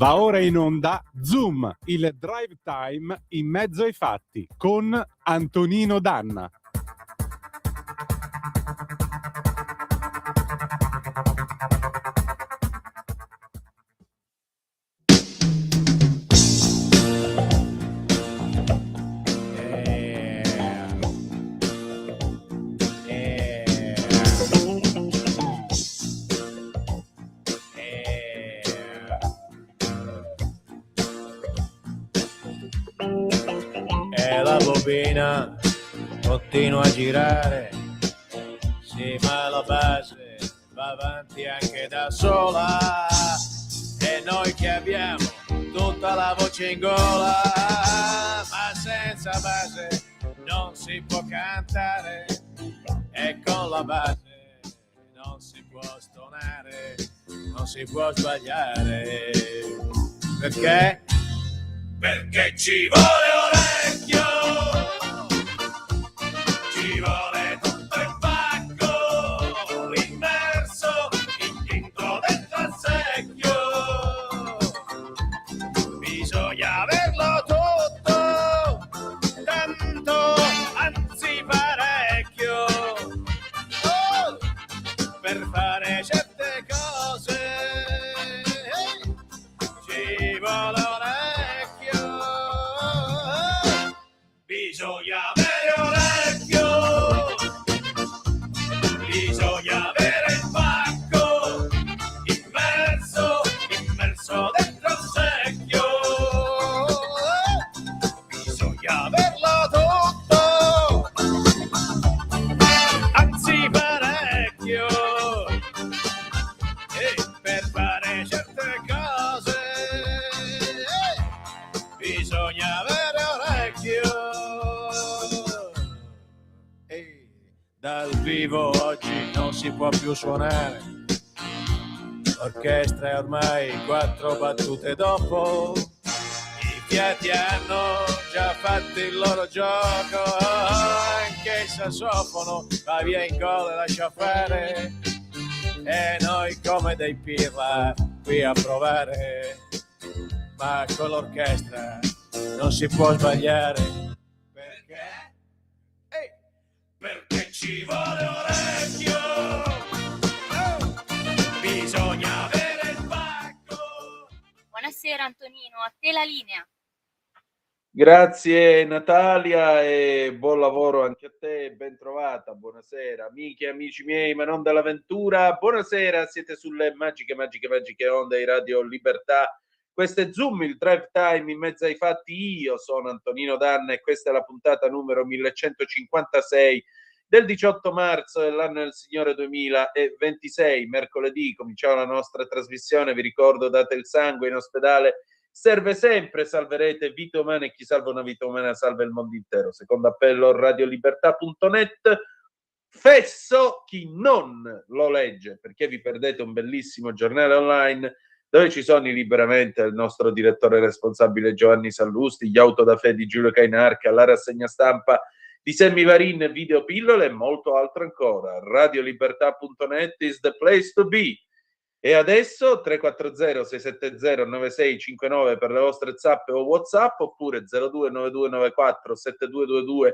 Va ora in onda Zoom, il drive time in mezzo ai fatti con Antonino Danna. La bobina continua a girare, sì, ma la base va avanti anche da sola, e noi che abbiamo tutta la voce in gola, ma senza base non si può cantare, e con la base non si può stonare, non si può sbagliare. Perché? Perché ci vuole orecchio, ci vuole tutto il pacco, immerso in tinto dentro al secchio, bisogna averlo tutto, tanto, anzi parecchio, per fare certe cose, ci vuole bisogna avere orecchio, bisogna avere il pacco, immerso dentro il secchio, bisogna averlo tutto, anzi parecchio, e per fare certe cose, bisogna avere orecchio. Dal vivo oggi non si può più suonare, l'orchestra è ormai 4 battute dopo, i fiati hanno già fatto il loro gioco, anche il sassofono va via in gol e lascia fare, e noi come dei pirla qui a provare, ma con l'orchestra non si può sbagliare. Perché? Perché ci vuole orecchio, bisogna avere il pacco. Buonasera Antonino, a te la linea. Grazie Natalia e buon lavoro anche a te, ben trovata, buonasera amiche e amici miei, ma non dall'avventura, buonasera, siete sulle magiche onde di Radio Libertà. Questo è Zoom, il drive time in mezzo ai fatti. Io sono Antonino Danna e questa è la puntata numero 1156 del 18 marzo dell'anno del Signore 2026. Mercoledì cominciamo la nostra trasmissione. Vi ricordo, date il sangue in ospedale, serve sempre, salverete vite umane, e chi salva una vita umana salva il mondo intero. Secondo appello radiolibertà.net. Fesso chi non lo legge, perché vi perdete un bellissimo giornale online dove ci sono i Liberamente del nostro direttore responsabile Giovanni Sallusti, gli Autodafè di Giulio Cainarca, la rassegna stampa di Sammy Varin, video pillole e molto altro ancora. Radiolibertà.net is the place to be. E adesso 340-670-9659 per le vostre zappe o WhatsApp, oppure 0292947222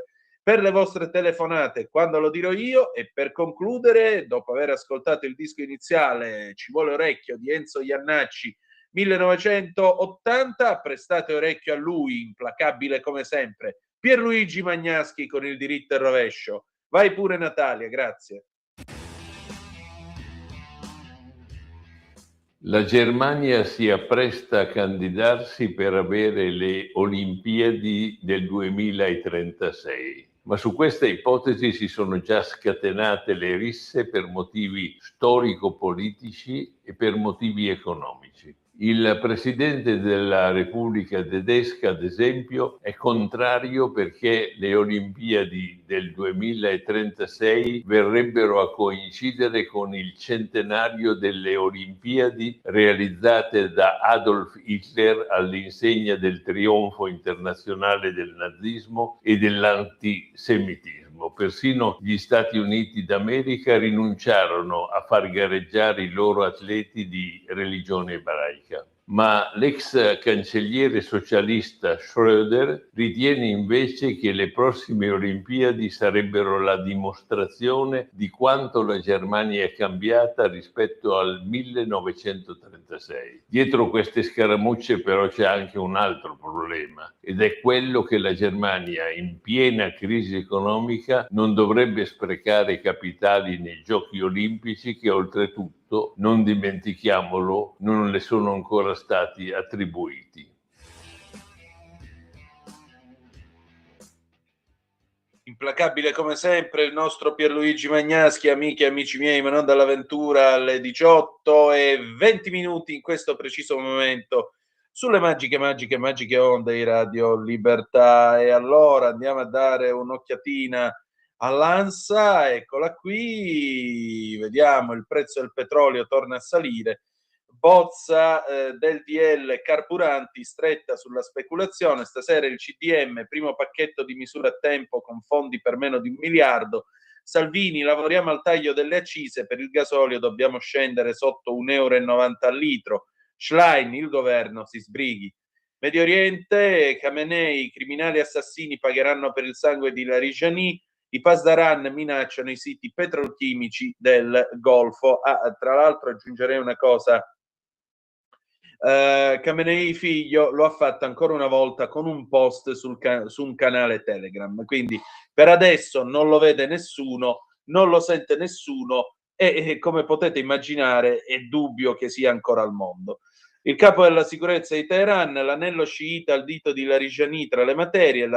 per le vostre telefonate quando lo dirò io. E per concludere, dopo aver ascoltato il disco iniziale Ci vuole orecchio di Enzo Iannacci 1980, prestate orecchio a lui, implacabile come sempre, Pierluigi Magnaschi con il diritto e rovescio. Vai pure Natalia, grazie. La Germania si appresta a candidarsi per avere le Olimpiadi del 2036. Ma su questa ipotesi si sono già scatenate le risse per motivi storico-politici e per motivi economici. Il presidente della Repubblica tedesca, ad esempio, è contrario perché le Olimpiadi del 2036 verrebbero a coincidere con il centenario delle Olimpiadi realizzate da Adolf Hitler all'insegna del trionfo internazionale del nazismo e dell'antisemitismo. Persino gli Stati Uniti d'America rinunciarono a far gareggiare i loro atleti di religione ebraica. ma l'ex cancelliere socialista Schröder ritiene invece che le prossime Olimpiadi sarebbero la dimostrazione di quanto la Germania è cambiata rispetto al 1936. Dietro queste scaramucce però c'è anche un altro problema, ed è quello che la Germania, in piena crisi economica, non dovrebbe sprecare capitali nei Giochi Olimpici che oltretutto, non dimentichiamolo, non le sono ancora stati attribuiti. Implacabile come sempre il nostro Pierluigi Magnaschi, amiche e amici miei, ma non dall'avventura, alle 18:20 in questo preciso momento sulle magiche onde di Radio Libertà. E allora andiamo a dare un'occhiatina all'ANSA, eccola qui, vediamo, il prezzo del petrolio torna a salire, bozza del DL carburanti stretta sulla speculazione, stasera il CDM, primo pacchetto di misure a tempo con fondi per meno di 1 miliardo, Salvini, lavoriamo al taglio delle accise, per il gasolio dobbiamo scendere sotto 1,90 € al litro, Schlein, il governo si sbrighi. Medio Oriente, Khamenei, i criminali assassini pagheranno per il sangue di Larijani, i Pasdaran minacciano i siti petrolchimici del Golfo. Tra l'altro aggiungerei una cosa, Khamenei figlio lo ha fatto ancora una volta con un post su un canale Telegram, quindi per adesso non lo vede nessuno, non lo sente nessuno e come potete immaginare è dubbio che sia ancora al mondo. Il capo della sicurezza di Teheran, l'anello sciita al dito di Larijani tra le macerie,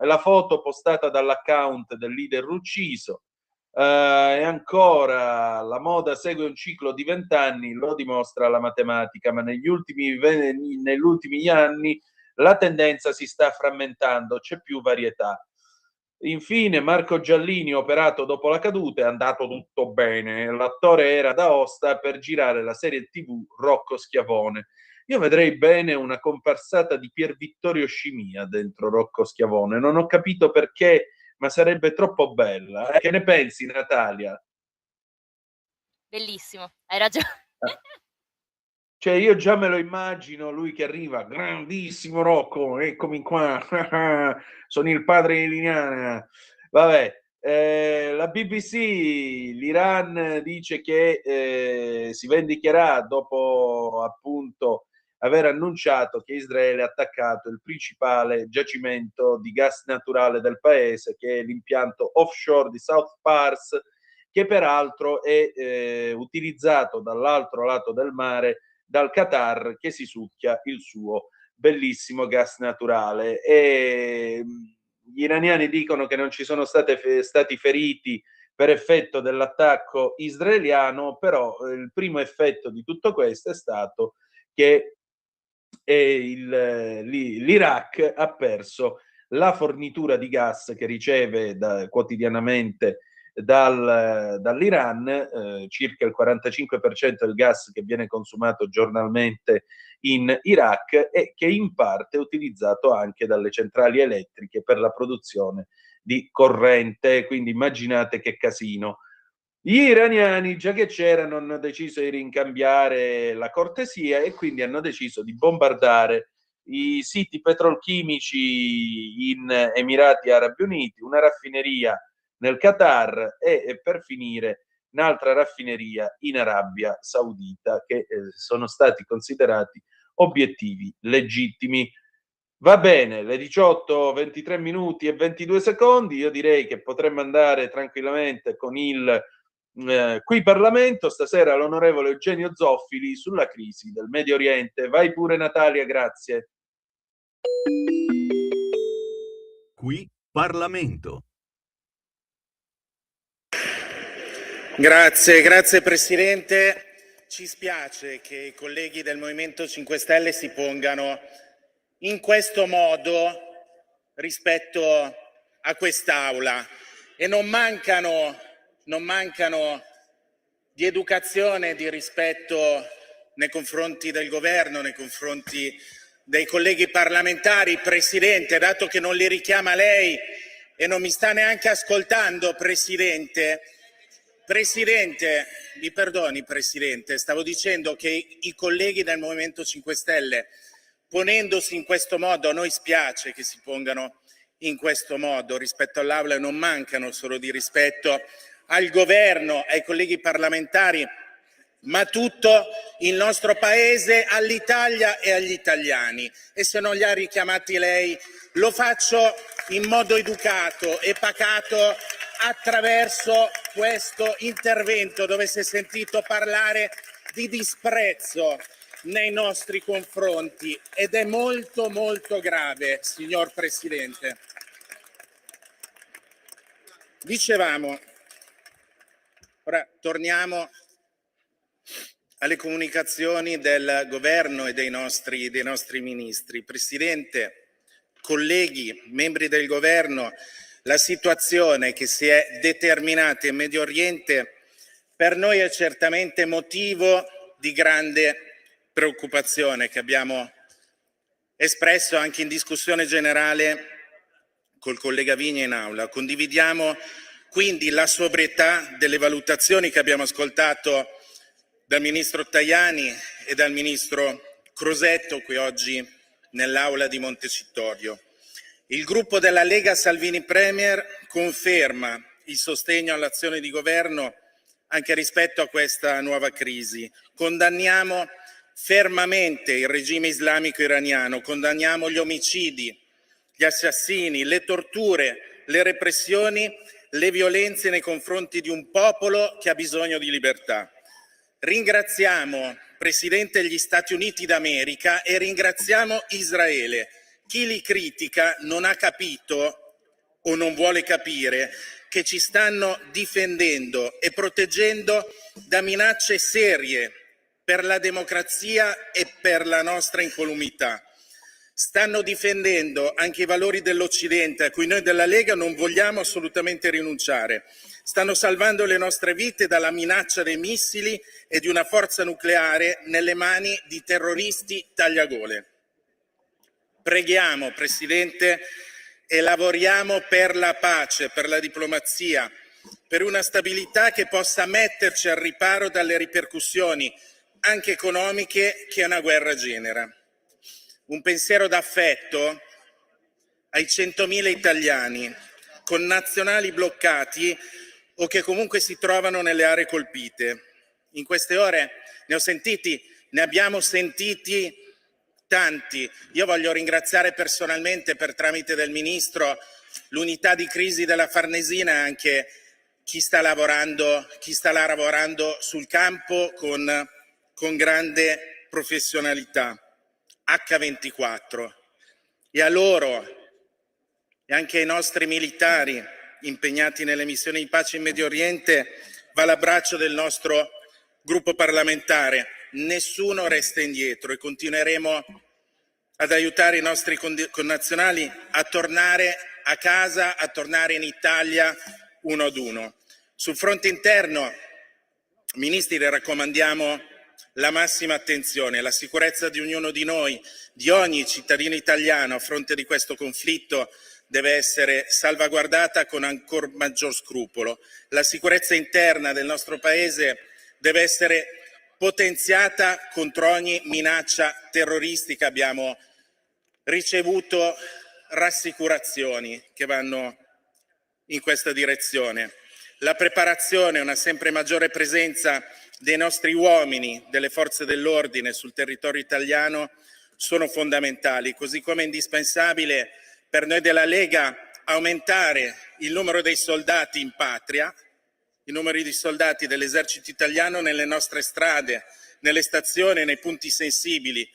la foto postata dall'account del leader ucciso. E ancora, la moda segue un ciclo di 20 anni, lo dimostra la matematica, ma negli ultimi anni la tendenza si sta frammentando, c'è più varietà. Infine, Marco Giallini, operato dopo la caduta, è andato tutto bene. L'attore era d'Aosta per girare la serie TV Rocco Schiavone. Io vedrei bene una comparsata di Pier Vittorio Scimia dentro Rocco Schiavone. Non ho capito perché, ma sarebbe troppo bella. Che ne pensi, Natalia? Bellissimo, hai ragione. Cioè, io già me lo immagino, lui che arriva, grandissimo Rocco, eccomi qua, sono il padre di Liliana. Vabbè, la BBC, l'Iran dice che si vendicherà dopo appunto aver annunciato che Israele ha attaccato il principale giacimento di gas naturale del paese, che è l'impianto offshore di South Pars, che peraltro è utilizzato dall'altro lato del mare dal Qatar, che si succhia il suo bellissimo gas naturale. E gli iraniani dicono che non ci sono stati feriti per effetto dell'attacco israeliano, però il primo effetto di tutto questo è stato che l'Iraq ha perso la fornitura di gas che riceve quotidianamente dall'Iran, circa il 45% del gas che viene consumato giornalmente in Iraq e che in parte è utilizzato anche dalle centrali elettriche per la produzione di corrente, quindi immaginate che casino. Gli iraniani, già che c'erano, hanno deciso di rincambiare la cortesia e quindi hanno deciso di bombardare i siti petrolchimici in Emirati Arabi Uniti, una raffineria nel Qatar e per finire un'altra raffineria in Arabia Saudita, che sono stati considerati obiettivi legittimi. Va bene, le 18:23 e 22 secondi, io direi che potremmo andare tranquillamente con il qui Parlamento, stasera l'onorevole Eugenio Zoffili sulla crisi del Medio Oriente. Vai pure Natalia, grazie. Qui Parlamento. Grazie Presidente. Ci spiace che i colleghi del Movimento 5 Stelle si pongano in questo modo rispetto a quest'Aula e non mancano di educazione e di rispetto nei confronti del governo, nei confronti dei colleghi parlamentari. Presidente, dato che non li richiama lei e non mi sta neanche ascoltando, Presidente, Presidente, mi perdoni Presidente, stavo dicendo che i colleghi del Movimento 5 Stelle, ponendosi in questo modo, a noi spiace che si pongano in questo modo rispetto all'Aula e non mancano solo di rispetto al governo, ai colleghi parlamentari, ma tutto il nostro Paese, all'Italia e agli italiani. E se non li ha richiamati lei, lo faccio in modo educato e pacato attraverso questo intervento dove si è sentito parlare di disprezzo nei nostri confronti ed è molto molto grave, signor Presidente. Dicevamo, ora torniamo alle comunicazioni del governo e dei nostri ministri. Presidente, colleghi, membri del governo, la situazione che si è determinata in Medio Oriente per noi è certamente motivo di grande preoccupazione che abbiamo espresso anche in discussione generale col collega Vigna in aula. Condividiamo quindi la sobrietà delle valutazioni che abbiamo ascoltato dal ministro Tajani e dal ministro Crosetto qui oggi nell'aula di Montecitorio. Il gruppo della Lega Salvini Premier conferma il sostegno all'azione di governo anche rispetto a questa nuova crisi. Condanniamo fermamente il regime islamico iraniano, condanniamo gli omicidi, gli assassini, le torture, le repressioni, le violenze nei confronti di un popolo che ha bisogno di libertà. Ringraziamo Presidente degli Stati Uniti d'America e ringraziamo Israele. Chi li critica non ha capito o non vuole capire che ci stanno difendendo e proteggendo da minacce serie per la democrazia e per la nostra incolumità. Stanno difendendo anche i valori dell'Occidente a cui noi della Lega non vogliamo assolutamente rinunciare. Stanno salvando le nostre vite dalla minaccia dei missili e di una forza nucleare nelle mani di terroristi tagliagole. Preghiamo, Presidente, e lavoriamo per la pace, per la diplomazia, per una stabilità che possa metterci al riparo dalle ripercussioni anche economiche che una guerra genera. Un pensiero d'affetto ai 100.000 italiani, connazionali bloccati o che comunque si trovano nelle aree colpite. In queste ore ne abbiamo sentiti tanti. Io voglio ringraziare personalmente per tramite del Ministro l'unità di crisi della Farnesina e anche chi sta lavorando sul campo con grande professionalità. H24. E a loro e anche ai nostri militari impegnati nelle missioni di pace in Medio Oriente va l'abbraccio del nostro gruppo parlamentare. Nessuno resta indietro e continueremo ad aiutare i nostri connazionali a tornare a casa, a tornare in Italia uno ad uno. Sul fronte interno, ministri, le raccomandiamo la massima attenzione. La sicurezza di ognuno di noi, di ogni cittadino italiano a fronte di questo conflitto deve essere salvaguardata con ancor maggior scrupolo. La sicurezza interna del nostro Paese deve essere potenziata contro ogni minaccia terroristica. Abbiamo ricevuto rassicurazioni che vanno in questa direzione. La preparazione e una sempre maggiore presenza dei nostri uomini, delle forze dell'ordine sul territorio italiano sono fondamentali, così come è indispensabile per noi della Lega aumentare il numero dei soldati in patria, i numeri di soldati dell'esercito italiano nelle nostre strade, nelle stazioni, nei punti sensibili.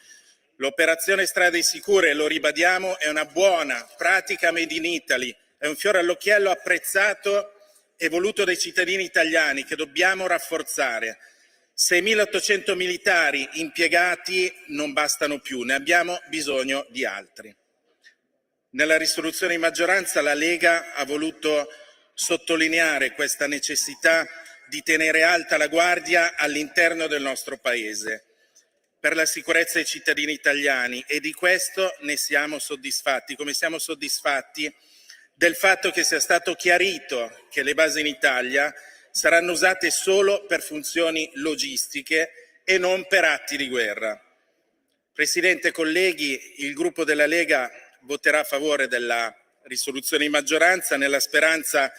L'operazione Strade Sicure, lo ribadiamo, è una buona pratica made in Italy, è un fiore all'occhiello apprezzato e voluto dai cittadini italiani che dobbiamo rafforzare. 6.800 militari impiegati non bastano più, ne abbiamo bisogno di altri. Nella risoluzione di maggioranza la Lega ha voluto sottolineare questa necessità di tenere alta la guardia all'interno del nostro Paese per la sicurezza dei cittadini italiani e di questo ne siamo soddisfatti, come siamo soddisfatti del fatto che sia stato chiarito che le basi in Italia saranno usate solo per funzioni logistiche e non per atti di guerra. Presidente, colleghi, il gruppo della Lega voterà a favore della risoluzione di maggioranza nella speranza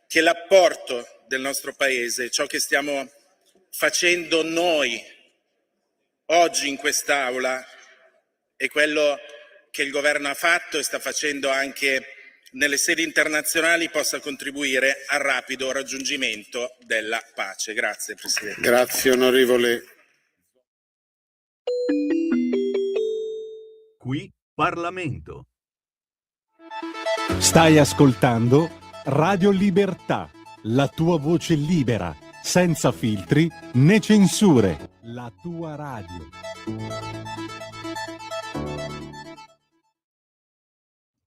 che l'apporto del nostro Paese, ciò che stiamo facendo noi oggi in quest'Aula, è quello che il governo ha fatto e sta facendo anche nelle sedi internazionali, possa contribuire al rapido raggiungimento della pace. Grazie Presidente. Grazie onorevole. Qui Parlamento. Stai ascoltando Radio Libertà, la tua voce libera, senza filtri né censure, la tua radio.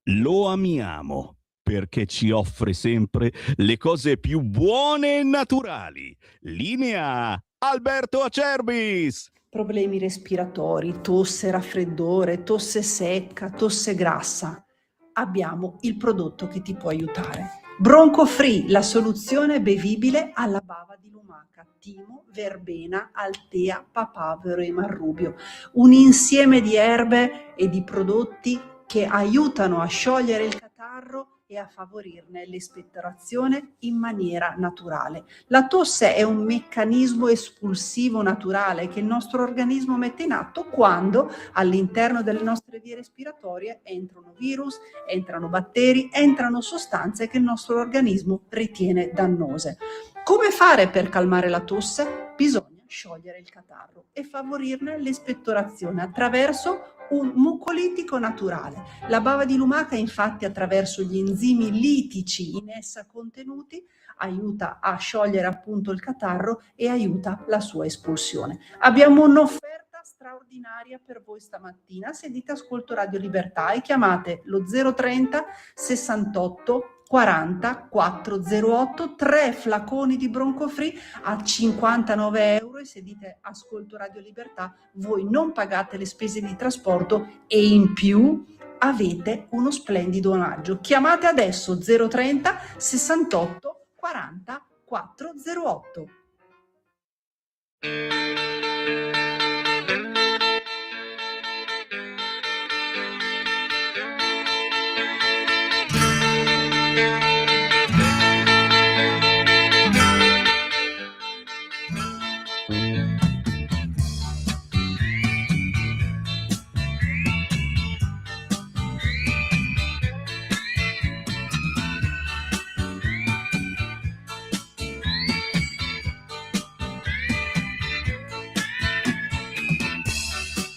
Lo amiamo perché ci offre sempre le cose più buone e naturali. Linea Alberto Acerbis. Problemi respiratori, tosse, raffreddore, tosse secca, tosse grassa. Abbiamo il prodotto che ti può aiutare. Bronco Free, la soluzione bevibile alla bava di lumaca, timo, verbena, altea, papavero e marrubio. Un insieme di erbe e di prodotti che aiutano a sciogliere il catarro e a favorirne l'espettorazione in maniera naturale. La tosse è un meccanismo espulsivo naturale che il nostro organismo mette in atto quando all'interno delle nostre vie respiratorie entrano virus, entrano batteri, entrano sostanze che il nostro organismo ritiene dannose. Come fare per calmare la tosse? Bisogna sciogliere il catarro e favorirne l'espettorazione attraverso un mucolitico naturale. La bava di lumaca, infatti, attraverso gli enzimi litici in essa contenuti, aiuta a sciogliere appunto il catarro e aiuta la sua espulsione. Abbiamo un'offerta straordinaria per voi stamattina. Se dite ascolto Radio Libertà e chiamate lo 030 68 40 408, 3 flaconi di Bronco Free a 59 euro, e se dite ascolto Radio Libertà voi non pagate le spese di trasporto e in più avete uno splendido omaggio. Chiamate adesso 030 68 40 408.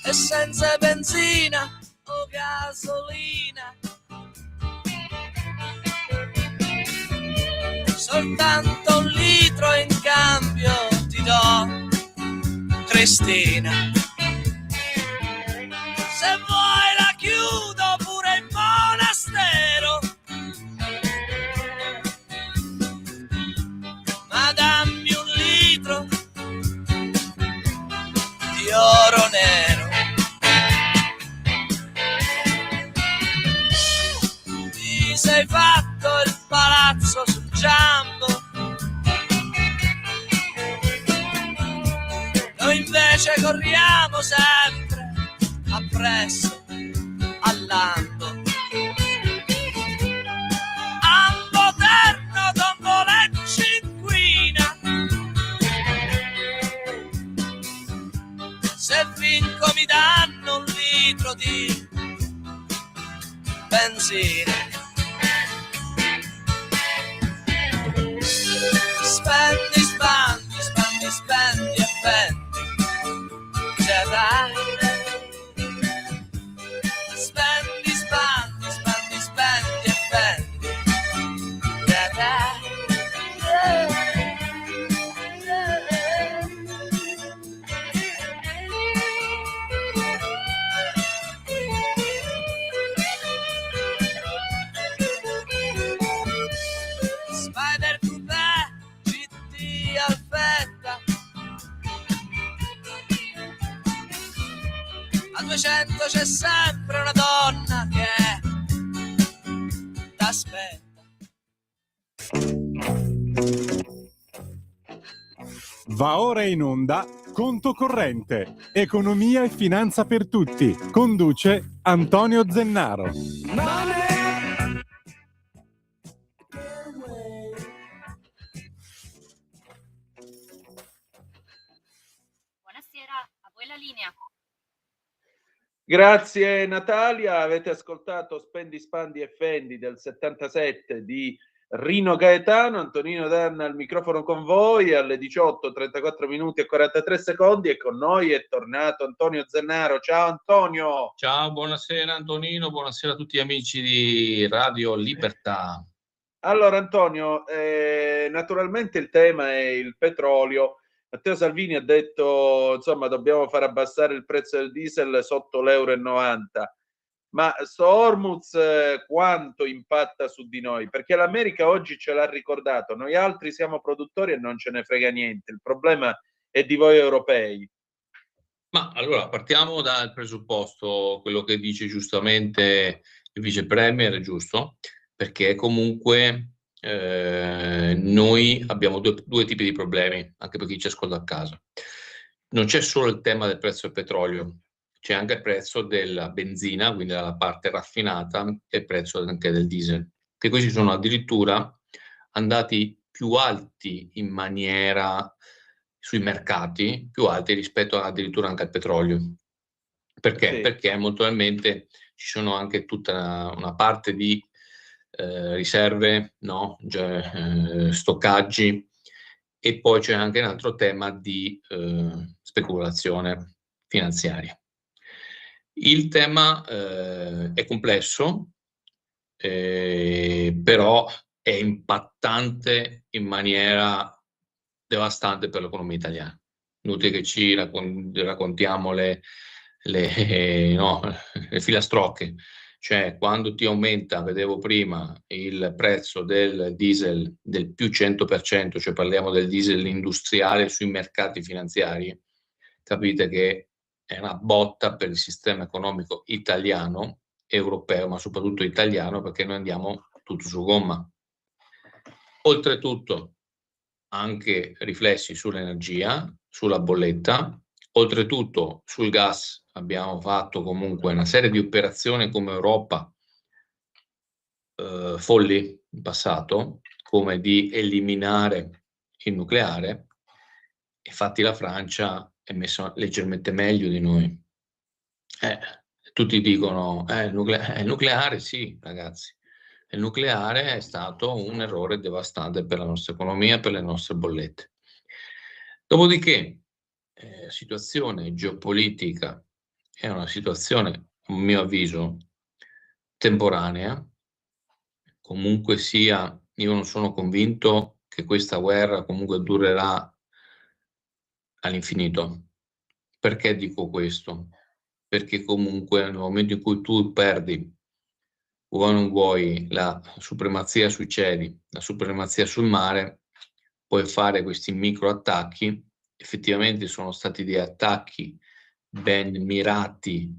E senza benzina o gasolina, soltanto un litro in cambio ti do, Cristina. Se vuoi la chiudo pure in monastero, ma dammi un litro di oro nero. Sei fatto il palazzo sul Giambo, noi invece corriamo sempre appresso al Lambo. Ambo terno, tombolecci inquina, se vinco mi danno un litro di benzina. Spendi, spandi, spandi, spendi e spendi, ce l'hai. Spendi, spandi, spandi, spendi e spendi, ce l'hai. Spider Coupé, GT Alfetta, a 200 c'è sempre una donna che t'aspetta. Va ora in onda Conto Corrente, economia e finanza per tutti. Conduce Antonio Zennaro. Buonasera, a voi la linea. Grazie Natalia, avete ascoltato Spendi, Spandi e Fendi del 77 di Rino Gaetano. Antonino Danna al microfono con voi alle 18, 34 minuti e 43 secondi, e con noi è tornato Antonio Zennaro. Ciao Antonio! Ciao, buonasera Antonino, buonasera a tutti gli amici di Radio Libertà. Allora Antonio, naturalmente il tema è il petrolio. Matteo Salvini ha detto, insomma, dobbiamo far abbassare il prezzo del diesel sotto l'1,90 €. Ma sto Hormuz quanto impatta su di noi? Perché l'America oggi ce l'ha ricordato, noi altri siamo produttori e non ce ne frega niente, il problema è di voi europei. Ma allora partiamo dal presupposto, quello che dice giustamente il vice premier è giusto, perché comunque noi abbiamo due tipi di problemi, anche per chi ci ascolta a casa. Non c'è solo il tema del prezzo del petrolio, c'è anche il prezzo della benzina, quindi della parte raffinata, e il prezzo anche del diesel, che questi sono addirittura andati più alti in maniera sui mercati, più alti rispetto addirittura anche al petrolio. Perché? Sì. Perché molto probabilmente ci sono anche tutta una parte di riserve, no? Stoccaggi, e poi c'è anche un altro tema di speculazione finanziaria. Il tema è complesso, però è impattante in maniera devastante per l'economia italiana. Inutile che ci raccontiamo le filastrocche. Cioè, quando ti aumenta, vedevo prima, il prezzo del diesel del più 100%, cioè parliamo del diesel industriale sui mercati finanziari, capite che è una botta per il sistema economico italiano, europeo, ma soprattutto italiano, perché noi andiamo tutto su gomma. Oltretutto, anche riflessi sull'energia, sulla bolletta. Oltretutto sul gas abbiamo fatto comunque una serie di operazioni come Europa folli in passato, come di eliminare il nucleare. Infatti la Francia è messa leggermente meglio di noi. Tutti dicono il nucleare, sì ragazzi, il nucleare è stato un errore devastante per la nostra economia, per le nostre bollette. Dopodiché la situazione geopolitica è una situazione, a mio avviso, temporanea. Comunque sia, io non sono convinto che questa guerra comunque durerà all'infinito. Perché dico questo? Perché comunque nel momento in cui tu perdi, vuoi o non vuoi, la supremazia sui cieli, la supremazia sul mare, puoi fare questi micro attacchi. Effettivamente sono stati dei attacchi ben mirati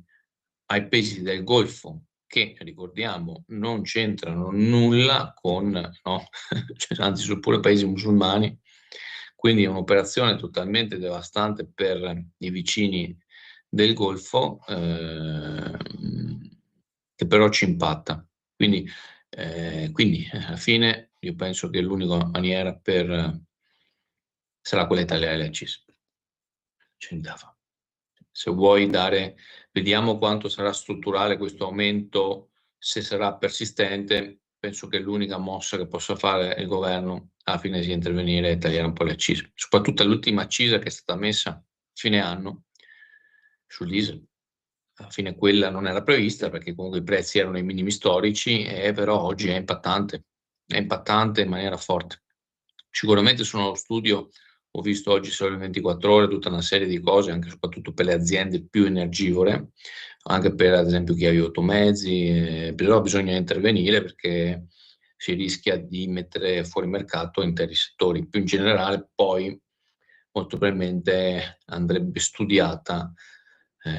ai paesi del Golfo, che ricordiamo non c'entrano nulla con, no? Anzi sono pure paesi musulmani, quindi è un'operazione totalmente devastante per i vicini del Golfo, che però ci impatta. Quindi alla fine io penso che l'unica maniera sarà quella italiana delle CIS. C'è da fare. Se vuoi dare, vediamo quanto sarà strutturale questo aumento, se sarà persistente. Penso che l'unica mossa che possa fare il governo alla fine sia intervenire e tagliare un po' le accise, soprattutto l'ultima accisa che è stata messa a fine anno sul diesel. Alla fine quella non era prevista perché comunque i prezzi erano ai minimi storici, però oggi è impattante in maniera forte. Sicuramente sono allo studio, ho visto oggi Sole 24 Ore tutta una serie di cose, anche soprattutto per le aziende più energivore, anche per ad esempio chi ha gli automezzi, però bisogna intervenire perché si rischia di mettere fuori mercato interi settori. Più in generale poi molto probabilmente andrebbe studiata,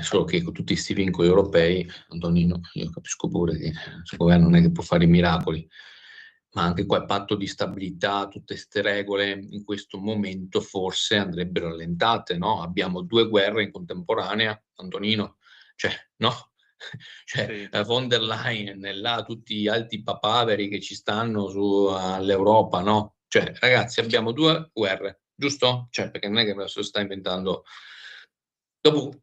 solo che con tutti questi vincoli europei, Antonino, io capisco pure che il governo non è che può fare i miracoli, ma anche quel patto di stabilità, tutte queste regole in questo momento forse andrebbero allentate, no? Abbiamo 2 guerre in contemporanea, Antonino, cioè, no? Cioè, von der Leyen e là tutti gli alti papaveri che ci stanno su all'Europa, no? Cioè, ragazzi, abbiamo 2 guerre, giusto? Cioè, perché non è che me lo sta inventando. Dopo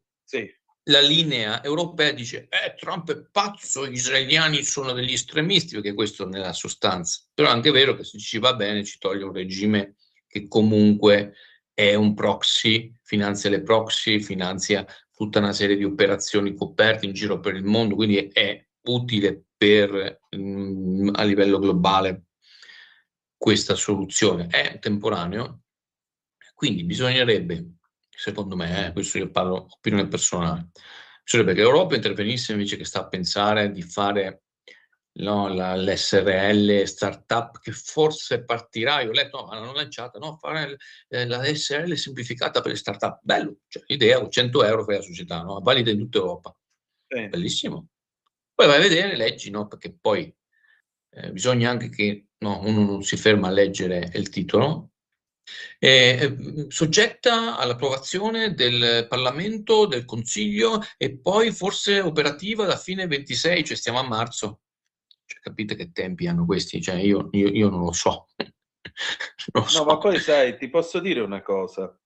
la linea europea dice Trump è pazzo, gli israeliani sono degli estremisti, perché questo nella sostanza. Però è anche vero che se ci va bene ci toglie un regime che comunque è un proxy, finanzia le proxy, finanzia tutta una serie di operazioni coperte in giro per il mondo, quindi è utile per a livello globale questa soluzione. È temporaneo, quindi bisognerebbe, secondo me, questo io parlo opinione personale, bisognerebbe che l'Europa intervenisse invece che sta a pensare di fare l'SRL startup che forse partirà, io ho letto, ma l'hanno lanciata, no, fare la SRL semplificata per le startup, bello, cioè l'idea, 100 euro per la società, no? Valida in tutta Europa, bellissimo. Poi vai a vedere, leggi, no? Perché poi bisogna anche che uno non si ferma a leggere il titolo, soggetta all'approvazione del Parlamento, del Consiglio e poi forse operativa da fine 26, cioè stiamo a marzo. Cioè, capite che tempi hanno questi? Cioè, io non lo so. No, ma poi sai, ti posso dire una cosa.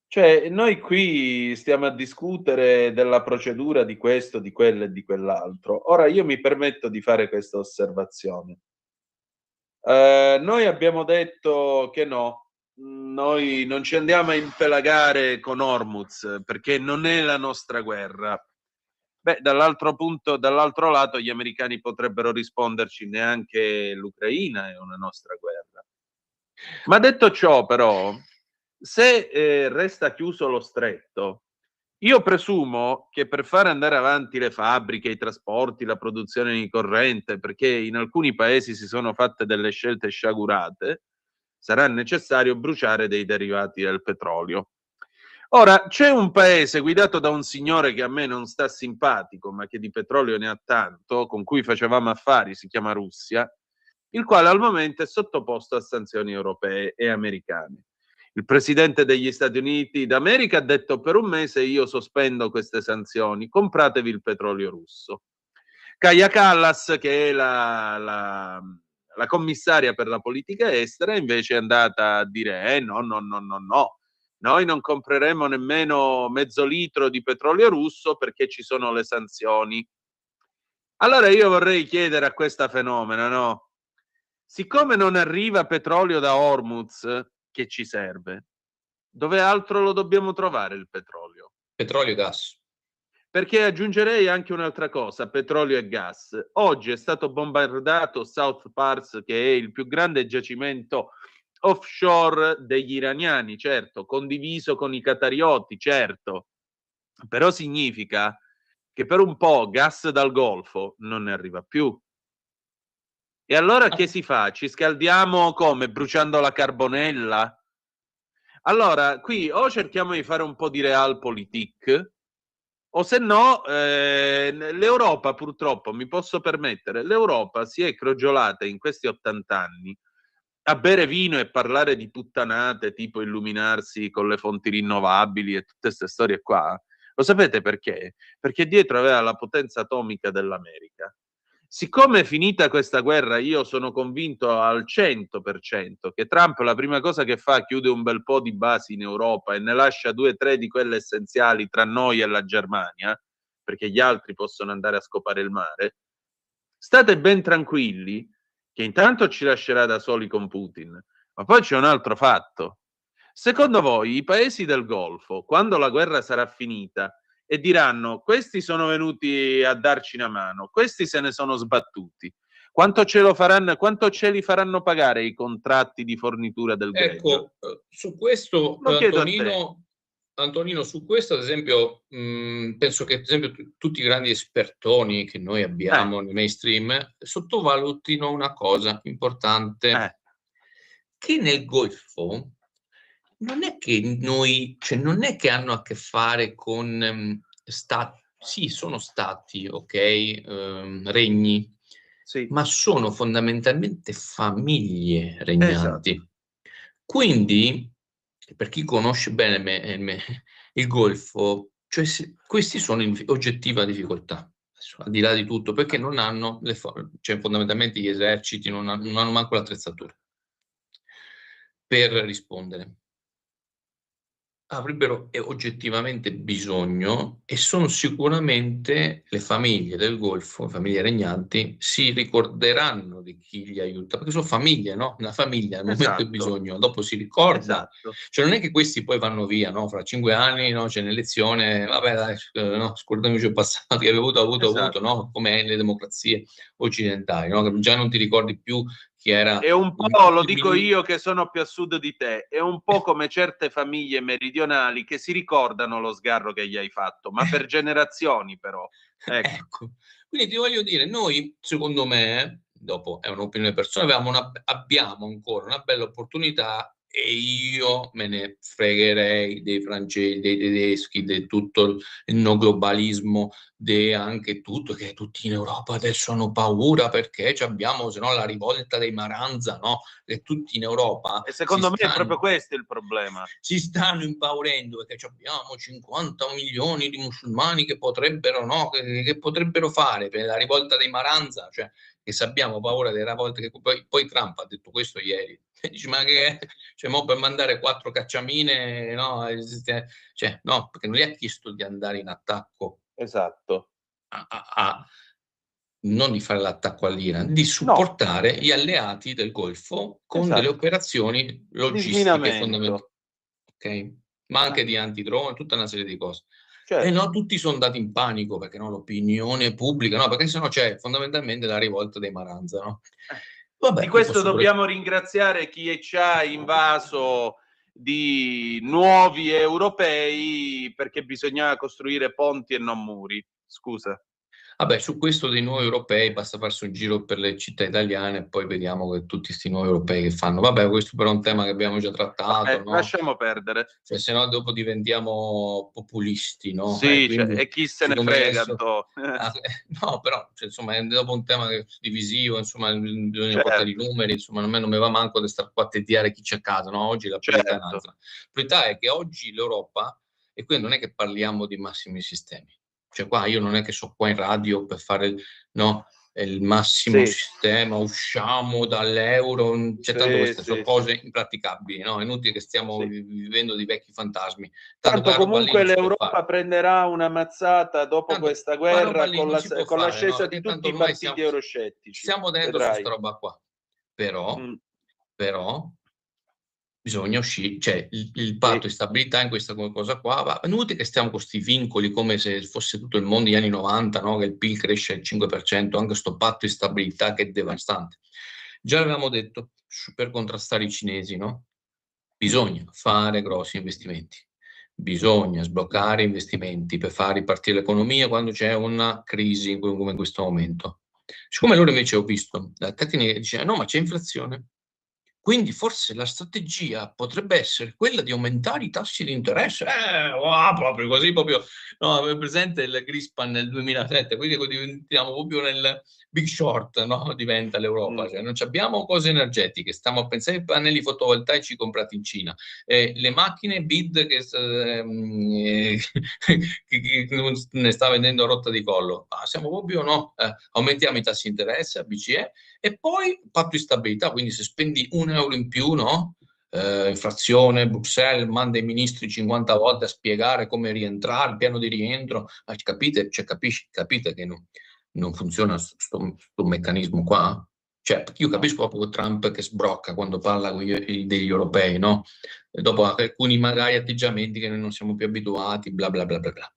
Cioè, noi qui stiamo a discutere della procedura di questo, di quello e di quell'altro. Ora io mi permetto di fare questa osservazione. Noi abbiamo detto che no, noi non ci andiamo a impelagare con Hormuz perché non è la nostra guerra. Beh, dall'altro lato gli americani potrebbero risponderci neanche l'Ucraina è una nostra guerra. Ma detto ciò, però, se resta chiuso lo stretto, io presumo che per fare andare avanti le fabbriche, i trasporti, la produzione di corrente, perché in alcuni paesi si sono fatte delle scelte sciagurate, sarà necessario bruciare dei derivati del petrolio. Ora, c'è un paese guidato da un signore che a me non sta simpatico, ma che di petrolio ne ha tanto, con cui facevamo affari, si chiama Russia, il quale al momento è sottoposto a sanzioni europee e americane. Il presidente degli Stati Uniti d'America ha detto per un mese io sospendo queste sanzioni, compratevi il petrolio russo. Kaja Kallas, che è la commissaria per la politica estera, invece è andata a dire no, noi non compreremo nemmeno mezzo litro di petrolio russo perché ci sono le sanzioni. Allora io vorrei chiedere a questa fenomena, no? Siccome non arriva petrolio da Hormuz, che ci serve? Dove altro lo dobbiamo trovare il petrolio? Petrolio e gas. Perché aggiungerei anche un'altra cosa, petrolio e gas. Oggi è stato bombardato South Pars, che è il più grande giacimento offshore degli iraniani, certo, condiviso con i qatarioti, certo, però significa che per un po' gas dal Golfo non ne arriva più. E allora che si fa? Ci scaldiamo come? Bruciando la carbonella? Allora, qui o cerchiamo di fare un po' di realpolitik, o se no, l'Europa purtroppo, mi posso permettere, l'Europa si è crogiolata in questi 80 anni a bere vino e parlare di puttanate, tipo illuminarsi con le fonti rinnovabili e tutte queste storie qua. Lo sapete perché? Perché dietro aveva la potenza atomica dell'America. Siccome è finita questa guerra, io sono convinto al 100% che Trump la prima cosa che fa chiude un bel po' di basi in Europa e ne lascia 2 o 3 di quelle essenziali tra noi e la Germania, perché gli altri possono andare a scopare il mare. State ben tranquilli che intanto ci lascerà da soli con Putin, ma poi c'è un altro fatto. Secondo voi i paesi del Golfo, quando la guerra sarà finita, e diranno questi sono venuti a darci una mano, questi se ne sono sbattuti, quanto ce li faranno pagare i contratti di fornitura del greggio? Ecco, su questo Lo chiedo a te. Antonino, su questo ad esempio penso che ad esempio tutti i grandi espertoni che noi abbiamo nel mainstream sottovalutino una cosa importante, che nel Golfo non è che noi, cioè non è che hanno a che fare con stati, sì, sono stati, ok, regni, Sì. ma sono fondamentalmente famiglie regnanti. Esatto. Quindi, per chi conosce bene il Golfo, cioè questi sono in oggettiva difficoltà, adesso, al di là di tutto, perché non hanno cioè fondamentalmente gli eserciti non hanno manco l'attrezzatura per rispondere. Avrebbero oggettivamente bisogno, e sono sicuramente le famiglie del Golfo, famiglie regnanti, si ricorderanno di chi li aiuta, perché sono famiglie, no? Una famiglia al momento del bisogno, dopo si ricorda. Esatto. Cioè non è che questi poi vanno via, no? Fra 5 anni, no? C'è un'elezione, vabbè dai, no? Scordiamoci il passato che avevo avuto, no? Come le democrazie occidentali, no? Che già non ti ricordi più chi era. È un po', lo dico io che sono più a sud di te, è un po' come certe famiglie meridionali che si ricordano lo sgarro che gli hai fatto, ma per generazioni però. Ecco. Quindi ti voglio dire, noi, secondo me, dopo è un'opinione personale, abbiamo ancora una bella opportunità, e io me ne fregherei dei francesi, dei tedeschi, di tutto il no globalismo, anche tutto, che tutti in Europa adesso hanno paura perché abbiamo, se no, la rivolta dei Maranza, no? Che tutti in Europa. E secondo me è proprio questo il problema. Si stanno impaurendo perché abbiamo 50 milioni di musulmani che potrebbero, no? Che potrebbero fare per la rivolta dei Maranza, cioè che se abbiamo paura delle rivolte che poi Trump ha detto questo ieri. Dici, ma che cioè, mo per mandare 4 cacciamine, no? Cioè, no, perché non gli ha chiesto di andare in attacco. Esatto. Non di fare l'attacco all'Iran, di supportare gli alleati del Golfo con delle operazioni logistiche fondamentali, ok? Ma anche di antidrone, tutta una serie di cose. E no, tutti sono andati in panico perché no, l'opinione pubblica, no, perché sennò c'è fondamentalmente la rivolta dei Maranza, no? Vabbè, di questo dobbiamo ringraziare chi ci ha invaso di nuovi europei, perché bisognava costruire ponti e non muri. Scusa. Vabbè, su questo dei nuovi europei basta farsi un giro per le città italiane e poi vediamo che tutti questi nuovi europei che fanno. Vabbè, questo però è un tema che abbiamo già trattato, no? Lasciamo perdere. Cioè, se no dopo diventiamo populisti, no? Sì, e chi se ne frega. Adesso, no, però, cioè, insomma, è dopo un tema divisivo, insomma, bisogna portare i numeri, insomma, a me non mi va manco di stare qua a tediare chi c'è a casa, no? Oggi la priorità è un'altra. La priorità è che oggi l'Europa, e qui non è che parliamo di massimi sistemi, cioè qua io non è che sono qua in radio per fare il massimo sistema, usciamo dall'euro, c'è tanto queste sono cose impraticabili, no? È inutile che stiamo vivendo di vecchi fantasmi. Tanto comunque l'Europa prenderà una mazzata dopo questa guerra con l'ascesa di tutti i partiti euroscettici. Stiamo dentro su questa roba qua, però bisogna uscire, cioè il patto di stabilità in questa cosa qua, è inutile che stiamo con questi vincoli come se fosse tutto il mondo degli anni 90, no? Che il PIL cresce al 5%, anche sto patto di stabilità che è devastante. Già avevamo detto, per contrastare i cinesi, no? Bisogna fare grossi investimenti, bisogna sbloccare investimenti per far ripartire l'economia quando c'è una crisi come in questo momento. Siccome loro invece ho visto, la tecnica dice no, ma c'è inflazione, quindi forse la strategia potrebbe essere quella di aumentare i tassi di interesse. Proprio così, proprio, no, avevo presente il Greenspan nel 2007, quindi diventiamo proprio nel Big Short, no? Diventa l'Europa. Cioè, non abbiamo cose energetiche, stiamo a pensare ai pannelli fotovoltaici comprati in Cina, le macchine BID che ne sta vendendo a rotta di collo. Siamo proprio, no? Aumentiamo i tassi di interesse a BCE, e poi patto di stabilità, quindi se spendi €1 in più, no? Inflazione, Bruxelles manda i ministri 50 volte a spiegare come rientrare, il piano di rientro, capite? Cioè, capite che non funziona questo meccanismo qua? Cioè, io capisco proprio Trump che sbrocca quando parla degli europei, no? E dopo alcuni magari atteggiamenti che noi non siamo più abituati, bla bla bla bla bla.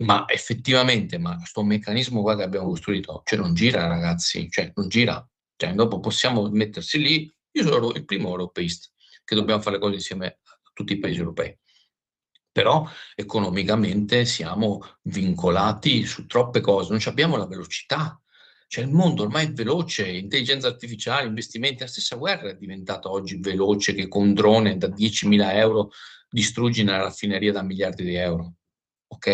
Ma effettivamente, questo meccanismo qua che abbiamo costruito, cioè non gira, ragazzi, cioè non gira. Cioè, dopo possiamo mettersi lì, io sono il primo europeista, che dobbiamo fare le cose insieme a tutti i paesi europei. Però economicamente siamo vincolati su troppe cose, non abbiamo la velocità. Cioè il mondo ormai è veloce, intelligenza artificiale, investimenti, la stessa guerra è diventata oggi veloce, che con drone da 10.000 euro distruggi una raffineria da miliardi di euro. Ok?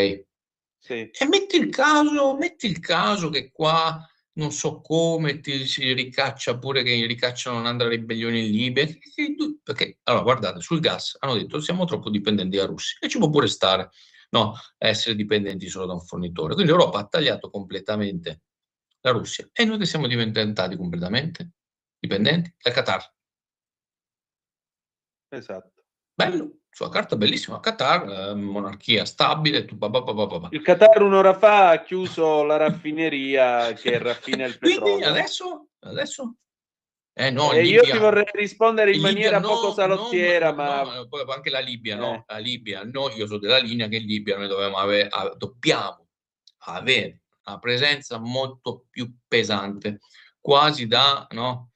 E metti il caso che qua non so come si ricaccia, pure che ricacciano un'altra ribellione in Libia, perché, allora, guardate, sul gas hanno detto siamo troppo dipendenti da Russia, e ci può pure stare, no, essere dipendenti solo da un fornitore. Quindi l'Europa ha tagliato completamente la Russia, e noi che siamo diventati completamente dipendenti dal Qatar. Esatto. Bello, sulla carta bellissima, Qatar, monarchia stabile, Il Qatar un'ora fa ha chiuso la raffineria che raffina il Quindi petrolio. adesso? No, Io Libia, ti vorrei rispondere in in Libia maniera no, poco salottiera, ma poi anche la Libia, no? La Libia, no, io sono della linea che in Libia noi dobbiamo avere una presenza molto più pesante, quasi da, no?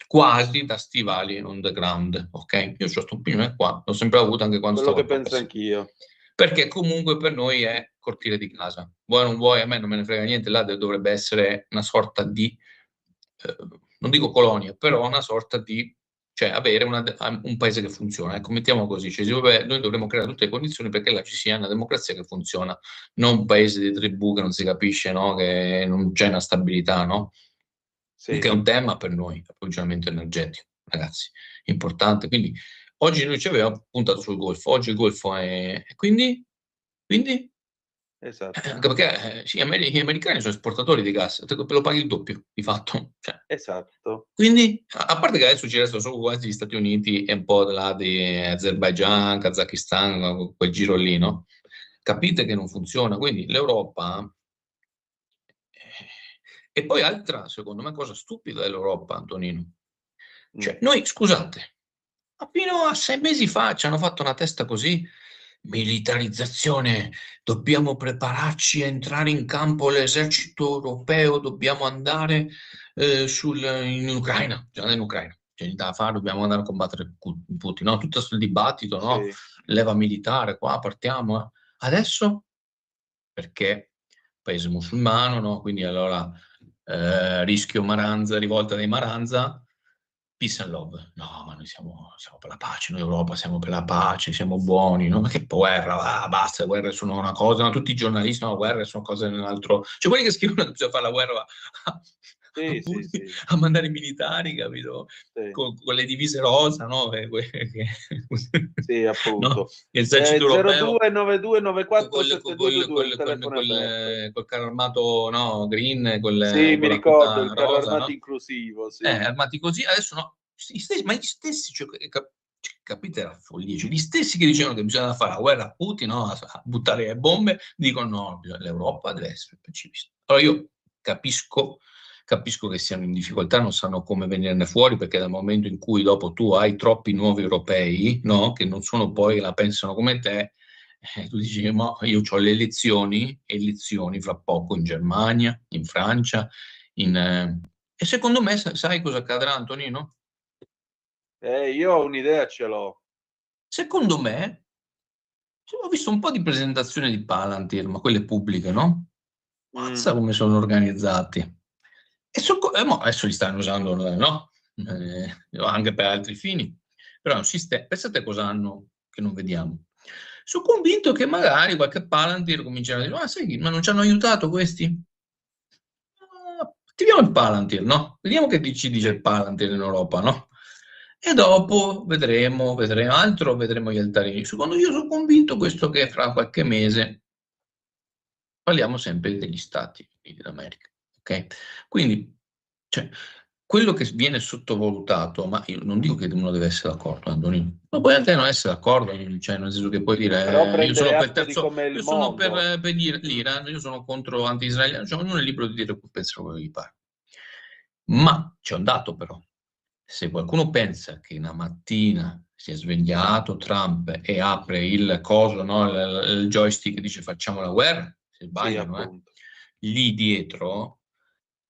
Quasi da stivali on the ground, ok? Io ho questa opinione qua, l'ho sempre avuta anche quando quello stavo che a penso Torres. anch'io. Perché comunque per noi è cortile di casa. Vuoi o non vuoi, a me non me ne frega niente, là dovrebbe essere una sorta di, non dico colonia, però una sorta di, cioè avere un paese che funziona. Ecco, mettiamo così, cioè, noi dovremmo creare tutte le condizioni perché là ci sia una democrazia che funziona, non un paese di tribù che non si capisce, no? Che non c'è una stabilità, no? Sì. Che è un tema per noi, l'approvvigionamento energetico, ragazzi, importante. Quindi oggi noi ci avevamo puntato sul Golfo, oggi il Golfo è... Quindi? Esatto. Anche perché sì, gli americani sono esportatori di gas, te lo paghi il doppio, di fatto. Cioè. Esatto. Quindi, a parte che adesso ci restano solo quasi gli Stati Uniti e un po' là di Azerbaijan, Kazakistan, quel giro lì, no? Capite che non funziona, quindi l'Europa... E poi altra, secondo me, cosa stupida dell'Europa, Antonino. Cioè, noi, scusate, ma fino a 6 mesi fa ci hanno fatto una testa così, militarizzazione, dobbiamo prepararci a entrare in campo l'esercito europeo, dobbiamo andare in Ucraina, già in Ucraina, c'è niente da fare, dobbiamo andare a combattere Putin, no? Tutto sul dibattito, no? Sì. Leva militare, qua partiamo. Adesso, perché paese musulmano, no? Quindi allora rischio Maranza, rivolta dei Maranza, peace and love. No, ma noi siamo per la pace, noi Europa siamo per la pace, siamo buoni, no? Ma che guerra, basta, le guerre sono una cosa, no? Tutti i giornalisti, no, guerre sono cose nell'altro. Cioè quelli che scrivono che bisogna fare la guerra Sì. a mandare i militari, capito? Sì. Con le divise rosa, no? Sì, appunto. No? L'esercito europeo 0292947222 col carro armato, no, green, con Sì, mi la ricordo tuta il carro rosa, armato no? inclusivo, sì. Armati così, adesso no, ma gli stessi, capite la follia, cioè, gli stessi che dicevano che bisogna fare la guerra a Putin, no? A buttare le bombe, dicono no, l'Europa deve essere pacifista. Allora io capisco che siano in difficoltà, non sanno come venirne fuori, perché dal momento in cui dopo tu hai troppi nuovi europei, no? Che non sono poi, la pensano come te, tu dici, ma io ho le elezioni fra poco in Germania, in Francia, e secondo me, sai cosa accadrà, Antonino? Io ho un'idea, ce l'ho. Secondo me, ho visto un po' di presentazioni di Palantir, ma quelle pubbliche, no? Mazza come sono organizzati. E adesso li stanno usando, no? Anche per altri fini. Però è un sistema, pensate cosa hanno che non vediamo. Sono convinto che magari qualche Palantir comincerà a dire, ma sai, ma non ci hanno aiutato questi? Attiviamo il Palantir, no? Vediamo che ci dice il Palantir in Europa, no? E dopo vedremo gli altarini. Secondo io sono convinto questo che fra qualche mese parliamo sempre degli Stati Uniti d'America, ok? Quindi, cioè, quello che viene sottovalutato, ma io non dico che uno deve essere d'accordo, Antonino, ma puoi anche non essere d'accordo, cioè nel senso che puoi dire io sono per l'Iran, io sono contro anti-israeliano, cioè ognuno è libero di dire pensa quello che gli pare. Ma c'è un dato però, se qualcuno pensa che una mattina si è svegliato Trump e apre il coso, no, il joystick e dice facciamo la guerra, si sbagliano, lì dietro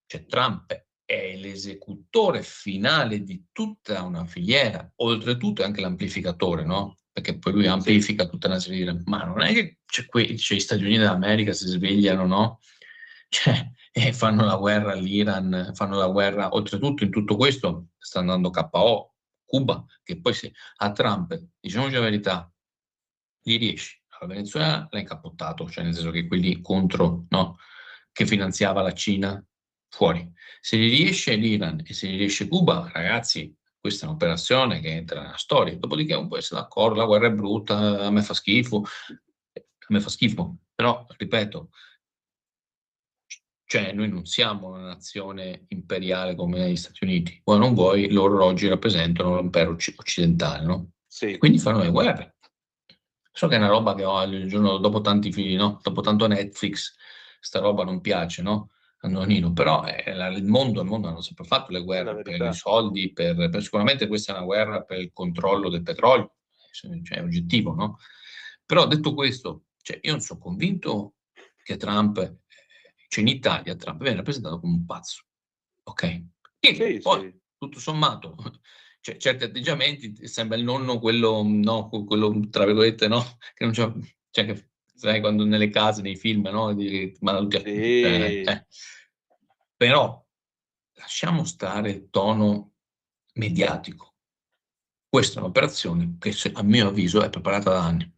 c'è Trump, è l'esecutore finale di tutta una filiera, oltretutto è anche l'amplificatore, no? Perché poi lui amplifica tutta una serie di... Ma non è che c'è gli Stati Uniti d'America si svegliano, no? Cioè, e fanno la guerra all'Iran, fanno la guerra, oltretutto in tutto questo sta andando KO, Cuba, che poi a Trump, diciamoci la verità, gli riesce. La Venezuela l'ha incappottato, cioè nel senso che quelli contro, no? che finanziava la Cina, fuori. Se gli riesce l'Iran e se gli riesce Cuba, ragazzi, questa è un'operazione che entra nella storia. Dopodiché non può essere d'accordo, la guerra è brutta, a me fa schifo, però, ripeto, cioè noi non siamo una nazione imperiale come gli Stati Uniti. Vuoi non vuoi, loro oggi rappresentano l'impero occidentale, no? Sì. Quindi fanno le guerre. So che è una roba che ho il giorno dopo tanti film, no? Dopo tanto Netflix, sta roba non piace, no? Antonino, però il mondo hanno sempre fatto le guerre per i soldi, per sicuramente questa è una guerra per il controllo del petrolio, cioè è oggettivo, no? Però detto questo, cioè, io non sono convinto che Trump, cioè in Italia Trump viene rappresentato come un pazzo, ok? E poi, tutto sommato, cioè, certi atteggiamenti, sembra il nonno quello, no, quello tra virgolette, no? Che non c'è, cioè, che, sai, quando nelle case, nei film, no? Però lasciamo stare il tono mediatico. Questa è un'operazione che, a mio avviso, è preparata da anni.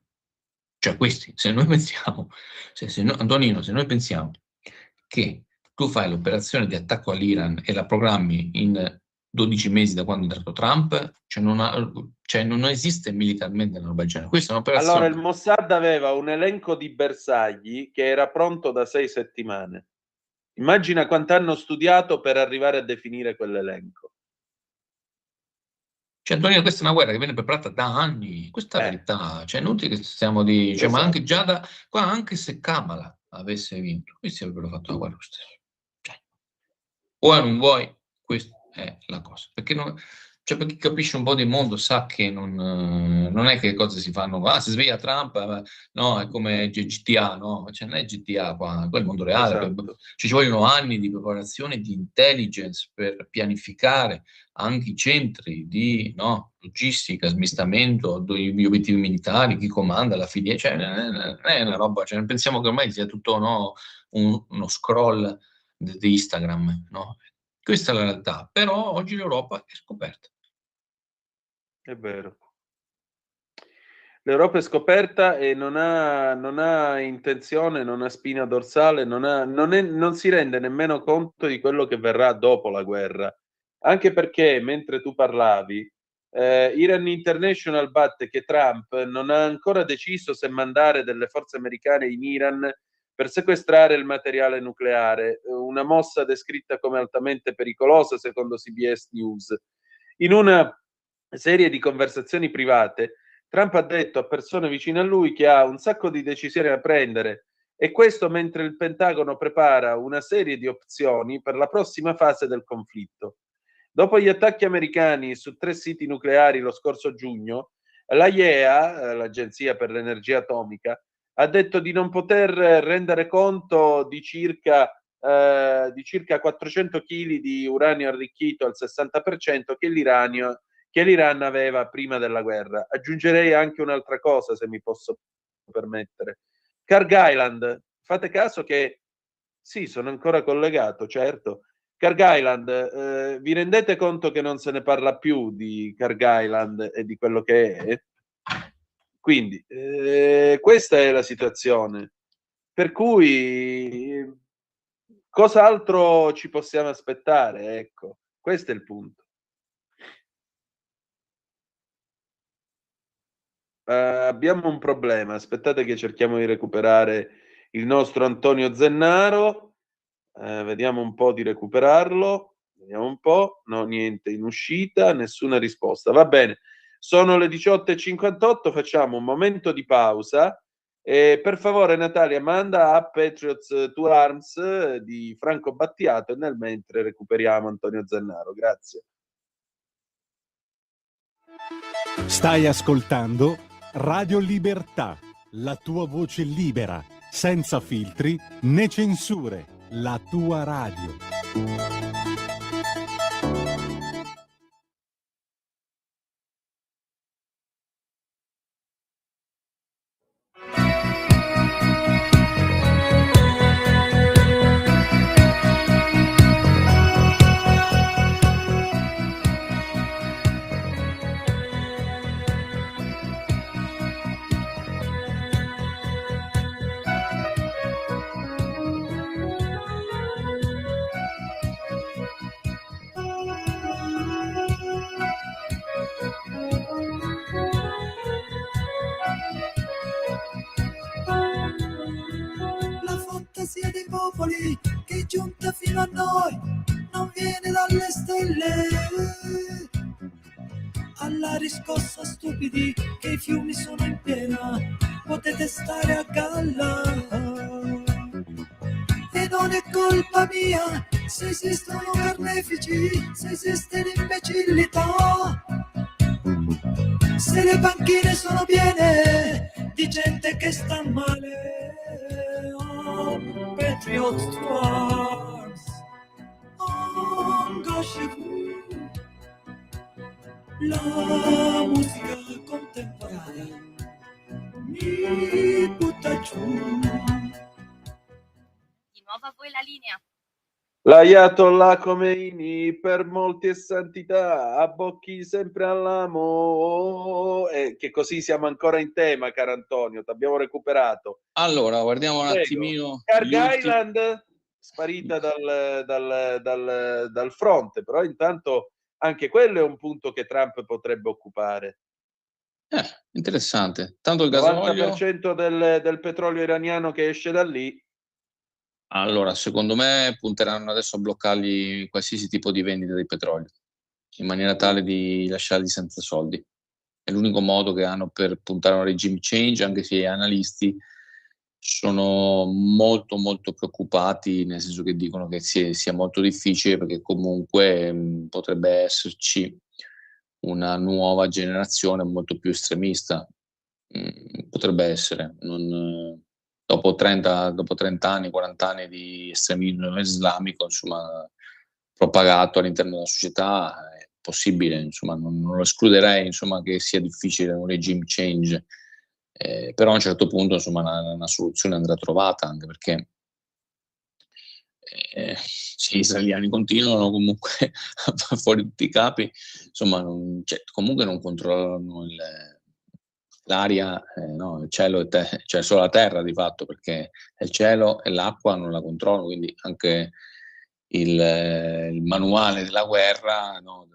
Cioè questi, se noi pensiamo, Antonino, se noi pensiamo che tu fai l'operazione di attacco all'Iran e la programmi in 12 mesi da quando è entrato Trump, cioè non esiste militarmente una roba del genere. Questa è un'operazione. Allora, il Mossad aveva un elenco di bersagli che era pronto da 6 settimane. Immagina quanto hanno studiato per arrivare a definire quell'elenco. Cioè, Antonio, questa è una guerra che viene preparata da anni, questa è la verità, cioè inutile che stiamo di, cioè, ma anche già da qua, anche se Kamala avesse vinto, questi avrebbero fatto la guerra lo stesso. Cioè, vuoi o non vuoi, questa è la cosa, perché cioè, per chi capisce un po' di mondo sa che non è che cose si fanno, si sveglia Trump, no, è come GTA, no? Cioè, non è GTA qua è il mondo reale, cioè, ci vogliono anni di preparazione, di intelligence per pianificare anche i centri di logistica, smistamento, gli obiettivi militari, chi comanda, la filiera, cioè non è una roba, cioè, pensiamo che ormai sia tutto uno scroll di Instagram, no? Questa è la realtà, però oggi l'Europa è scoperta. È vero. L'Europa è scoperta e non ha intenzione, non ha spina dorsale, non si rende nemmeno conto di quello che verrà dopo la guerra. Anche perché, mentre tu parlavi, Iran International batte che Trump non ha ancora deciso se mandare delle forze americane in Iran per sequestrare il materiale nucleare, una mossa descritta come altamente pericolosa secondo CBS News. In una serie di conversazioni private, Trump ha detto a persone vicine a lui che ha un sacco di decisioni da prendere, e questo mentre il Pentagono prepara una serie di opzioni per la prossima fase del conflitto. Dopo gli attacchi americani su 3 siti nucleari lo scorso giugno, l'AIEA, l'Agenzia per l'Energia Atomica, ha detto di non poter rendere conto di circa 400 kg di uranio arricchito al 60% che l'Iran aveva prima della guerra. Aggiungerei anche un'altra cosa, se mi posso permettere. Carg Island, fate caso che sì, sono ancora collegato, certo. Carg Island, vi rendete conto che non se ne parla più di Carg Island e di quello che è? Quindi questa è la situazione. Per cui cos'altro ci possiamo aspettare? Ecco, questo è il punto. Abbiamo un problema, aspettate che cerchiamo di recuperare il nostro Antonio Zennaro, vediamo un po' di recuperarlo, vediamo un po', no, niente in uscita, nessuna risposta, va bene, sono le 18:58, facciamo un momento di pausa e per favore Natalia manda a Patriots to Arms di Franco Battiato e nel mentre recuperiamo Antonio Zennaro, grazie. Stai ascoltando Radio Libertà, la tua voce libera, senza filtri né censure, la tua radio. Napoli che è giunta fino a noi, non viene dalle stelle. Alla riscossa stupidi che i fiumi sono in piena, potete stare a galla. E non è colpa mia se esistono carnefici, se esiste l'imbecillità, se le banchine sono piene di gente che sta male. Oh, Patriot to arms, oh, gosh, la musica contemporanea mi butta giù. Di nuovo a voi la linea. L'Ayatollah Khomeini per molti è santità, abbocchi sempre all'amo. Che così siamo ancora in tema, caro Antonio, ti abbiamo recuperato. Allora, guardiamo un Prego. attimino. Carg gli ultimi- Island sparita dal fronte, però intanto anche quello è un punto che Trump potrebbe occupare. Interessante. Tanto il Il gasolio. 90% del petrolio iraniano che esce da lì. Allora, secondo me punteranno adesso a bloccargli qualsiasi tipo di vendita di petrolio, in maniera tale di lasciarli senza soldi. È l'unico modo che hanno per puntare a un regime change, anche se gli analisti sono molto molto preoccupati, nel senso che dicono che sia molto difficile, perché comunque potrebbe esserci una nuova generazione molto più estremista. Potrebbe essere. Dopo 30 anni, 40 anni di estremismo islamico, insomma, propagato all'interno della società, è possibile, insomma, non lo escluderei, insomma, che sia difficile un regime change, però a un certo punto, insomma, una soluzione andrà trovata, anche perché se gli israeliani continuano comunque a fare fuori tutti i capi, insomma, comunque non controllano l'aria, no, il cielo e cioè solo la terra di fatto, perché il cielo e l'acqua non la controllano, quindi anche il manuale della guerra, no,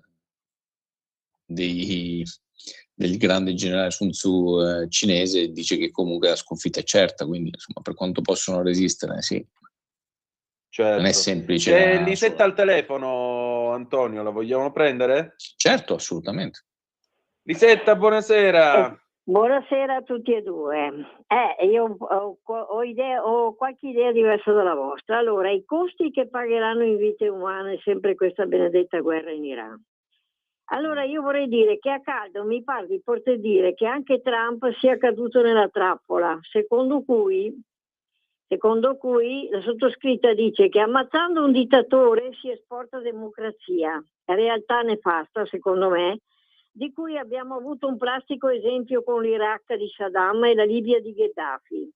del grande generale Sun Tzu cinese dice che comunque la sconfitta è certa, quindi insomma, per quanto possono resistere, sì. Certo. Non è semplice. C'è Lisetta al telefono, Antonio, la vogliamo prendere? Certo, assolutamente. Lisetta, buonasera. Buonasera a tutti e due. Io ho qualche idea diversa dalla vostra. Allora, i costi che pagheranno in vite umane sempre questa benedetta guerra in Iran. Allora, io vorrei dire che a caldo mi pare di poter dire che anche Trump sia caduto nella trappola, secondo cui la sottoscritta dice che ammazzando un dittatore si esporta democrazia. Realtà nefasta, secondo me, di cui abbiamo avuto un plastico esempio con l'Iraq di Saddam e la Libia di Gheddafi.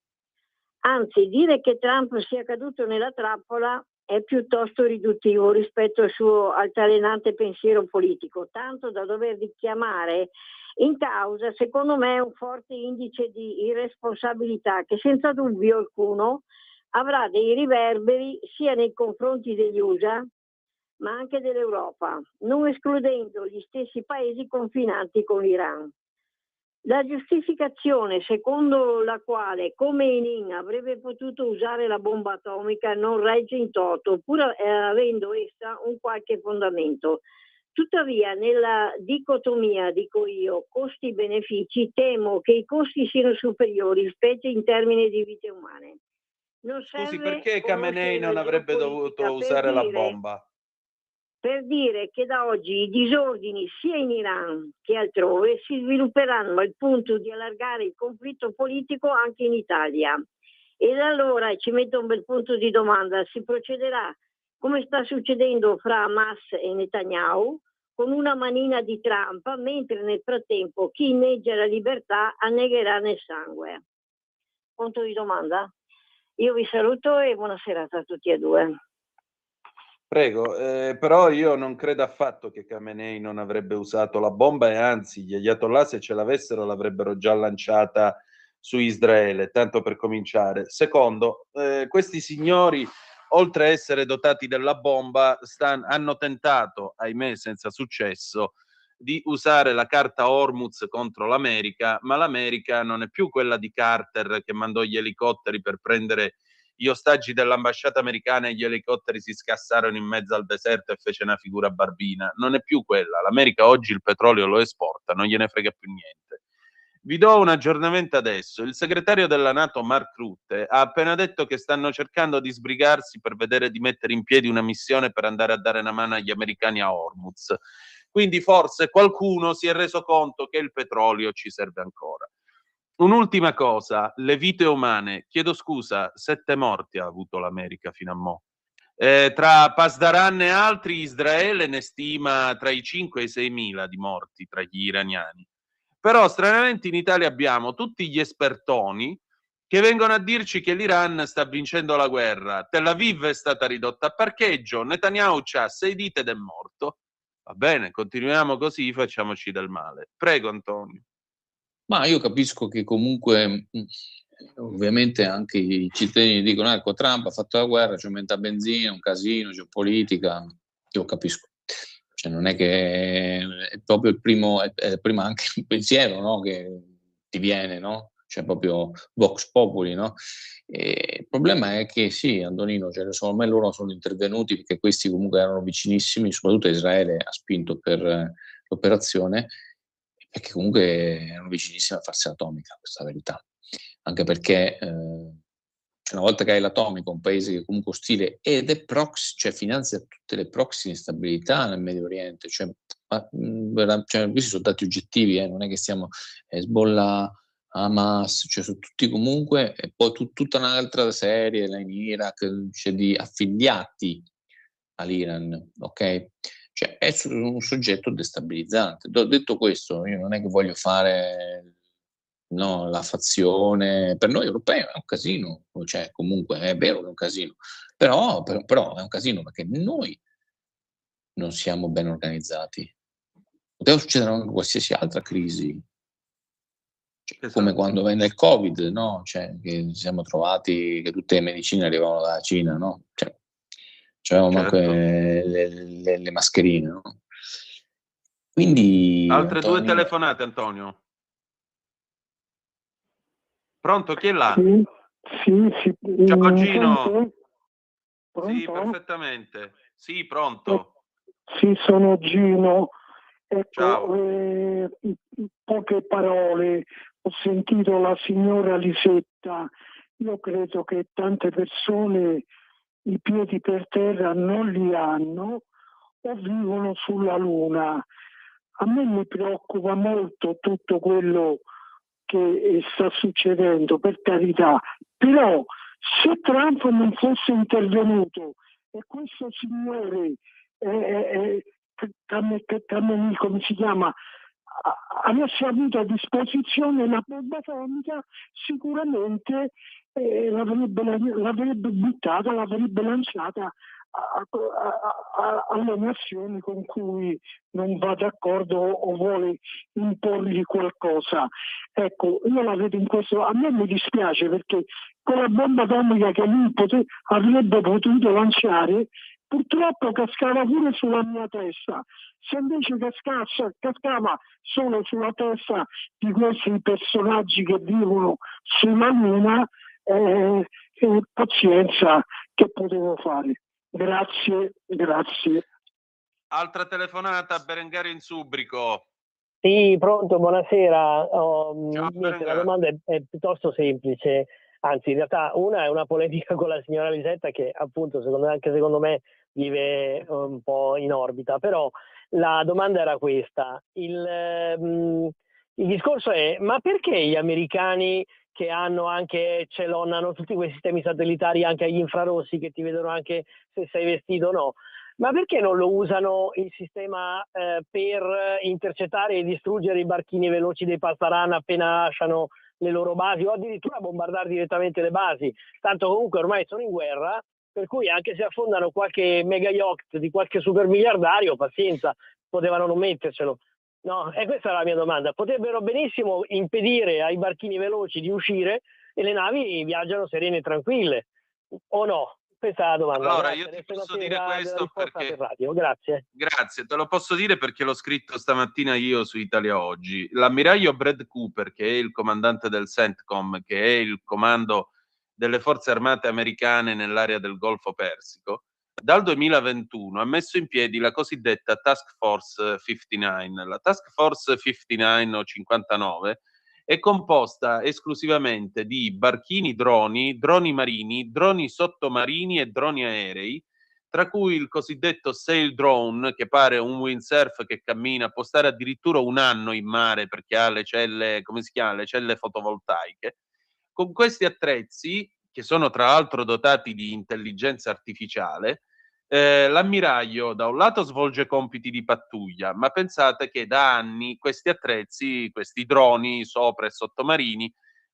Anzi, dire che Trump sia caduto nella trappola è piuttosto riduttivo rispetto al suo altalenante pensiero politico, tanto da dover richiamare in causa, secondo me, un forte indice di irresponsabilità che senza dubbio alcuno avrà dei riverberi sia nei confronti degli USA ma anche dell'Europa, non escludendo gli stessi paesi confinanti con l'Iran. La giustificazione secondo la quale Khomeini avrebbe potuto usare la bomba atomica non regge in toto, pur avendo essa un qualche fondamento. Tuttavia, nella dicotomia, dico io, costi-benefici, temo che i costi siano superiori, specie in termini di vite umane. Non Scusi, serve perché Khamenei non avrebbe dovuto usare la bomba? Per dire che da oggi i disordini sia in Iran che altrove si svilupperanno al punto di allargare il conflitto politico anche in Italia. Ed allora, ci metto un bel punto di domanda, si procederà come sta succedendo fra Hamas e Netanyahu, con una manina di Trump, mentre nel frattempo chi inneggia la libertà annegherà nel sangue. Punto di domanda? Io vi saluto e buona serata a tutti e due. Prego, però io non credo affatto che Khamenei non avrebbe usato la bomba e anzi gli Ayatollah se ce l'avessero l'avrebbero già lanciata su Israele, tanto per cominciare. Secondo, questi signori oltre a essere dotati della bomba hanno tentato, ahimè senza successo, di usare la carta Hormuz contro l'America, ma l'America non è più quella di Carter che mandò gli elicotteri per prendere gli ostaggi dell'ambasciata americana e gli elicotteri si scassarono in mezzo al deserto e fece una figura barbina. Non è più quella. L'America oggi il petrolio lo esporta, non gliene frega più niente. Vi do un aggiornamento adesso. Il segretario della NATO, Mark Rutte, ha appena detto che stanno cercando di sbrigarsi per vedere di mettere in piedi una missione per andare a dare una mano agli americani a Hormuz. Quindi forse qualcuno si è reso conto che il petrolio ci serve ancora. Un'ultima cosa, le vite umane. Chiedo scusa, 7 morti ha avuto l'America fino a mo'. Tra Pasdaran e altri, Israele ne stima tra i 5 e i 6.000 di morti tra gli iraniani. Però stranamente in Italia abbiamo tutti gli espertoni che vengono a dirci che l'Iran sta vincendo la guerra, Tel Aviv è stata ridotta a parcheggio, Netanyahu c'ha 6 dita ed è morto. Va bene, continuiamo così, facciamoci del male. Prego Antonio. Ma io capisco che comunque, ovviamente anche i cittadini dicono, ecco, Trump ha fatto la guerra, ci aumenta benzina, un casino, geopolitica, io capisco. Cioè non è che è proprio il primo, è prima anche il pensiero, no? Che ti viene, no? Cioè proprio Vox Populi, no? E il problema è che sì, Antonino, cioè, secondo me loro sono intervenuti perché questi comunque erano vicinissimi, soprattutto Israele ha spinto per l'operazione, perché comunque erano vicinissimi a farsi l'atomica, questa è la verità. Anche perché una volta che hai l'atomico, un paese che è comunque ostile ed è proxy, cioè finanzia tutte le proxy instabilità nel Medio Oriente, cioè questi sono dati oggettivi, non è che stiamo Hezbollah, Hamas, cioè sono tutti comunque, e poi tutta un'altra serie, in Iraq, c'è di affiliati all'Iran, ok? Cioè è un soggetto destabilizzante. Detto questo, io non è che voglio fare la fazione, per noi europei è un casino, cioè comunque è vero che è un casino, però è un casino perché noi non siamo ben organizzati. Poteva succedere anche qualsiasi altra crisi, cioè, come quando venne il Covid, no? Cioè, che ci siamo trovati che tutte le medicine arrivavano dalla Cina, no? Cioè, c'avevamo anche le mascherine, no? Quindi altre Antonio, 2 telefonate, Antonio. Pronto, chi è là? Sì. Ciao Gino. Pronto? Sì, perfettamente. Sì, pronto. Sì, sono Gino. Ecco, Ciao. Poche parole. Ho sentito la signora Lisetta. Io credo che tante persone i piedi per terra non li hanno o vivono sulla luna. A me mi preoccupa molto tutto quello che sta succedendo, per carità, però se Trump non fosse intervenuto e questo signore come si chiama, avesse avuto a disposizione la bomba atomica, sicuramente l'avrebbe buttata, l'avrebbe lanciata alle nazioni con cui non va d'accordo o vuole imporgli qualcosa. Ecco, io la vedo in questo, a me mi dispiace perché con la bomba atomica che lui avrebbe potuto lanciare, purtroppo cascava pure sulla mia testa. Se invece cascava solo sulla testa di questi personaggi che vivono sulla luna, pazienza, che potevo fare. Grazie. Altra telefonata, Berengario in Subrico. Sì, pronto, buonasera. La domanda è piuttosto semplice, anzi in realtà una è una polemica con la signora Lisetta che appunto secondo me vive un po' in orbita, però la domanda era questa. Il discorso è: ma perché gli americani che hanno hanno tutti quei sistemi satellitari anche agli infrarossi che ti vedono anche se sei vestito o no, ma perché non lo usano il sistema per intercettare e distruggere i barchini veloci dei Pasdaran appena lasciano le loro basi, o addirittura bombardare direttamente le basi? Tanto comunque ormai sono in guerra, per cui anche se affondano qualche mega yacht di qualche super miliardario, pazienza, potevano non mettercelo. No, e questa è la mia domanda. Potrebbero benissimo impedire ai barchini veloci di uscire e le navi viaggiano serene e tranquille, o no? Questa è la domanda. Allora, Grazie. io ti posso dire questo perché... per radio. Grazie, te lo posso dire perché l'ho scritto stamattina io su Italia Oggi. L'ammiraglio Brad Cooper, che è il comandante del CENTCOM, che è il comando delle forze armate americane nell'area del Golfo Persico, dal 2021 ha messo in piedi la cosiddetta Task Force 59. La Task Force 59 o 59 è composta esclusivamente di barchini droni, droni marini, droni sottomarini e droni aerei, tra cui il cosiddetto sail drone, che pare un windsurf che cammina, può stare addirittura un anno in mare perché ha le celle, come si chiama, le celle fotovoltaiche. Con questi attrezzi, che sono tra l'altro dotati di intelligenza artificiale, l'ammiraglio da un lato svolge compiti di pattuglia, ma pensate che da anni questi attrezzi, questi droni sopra e sottomarini,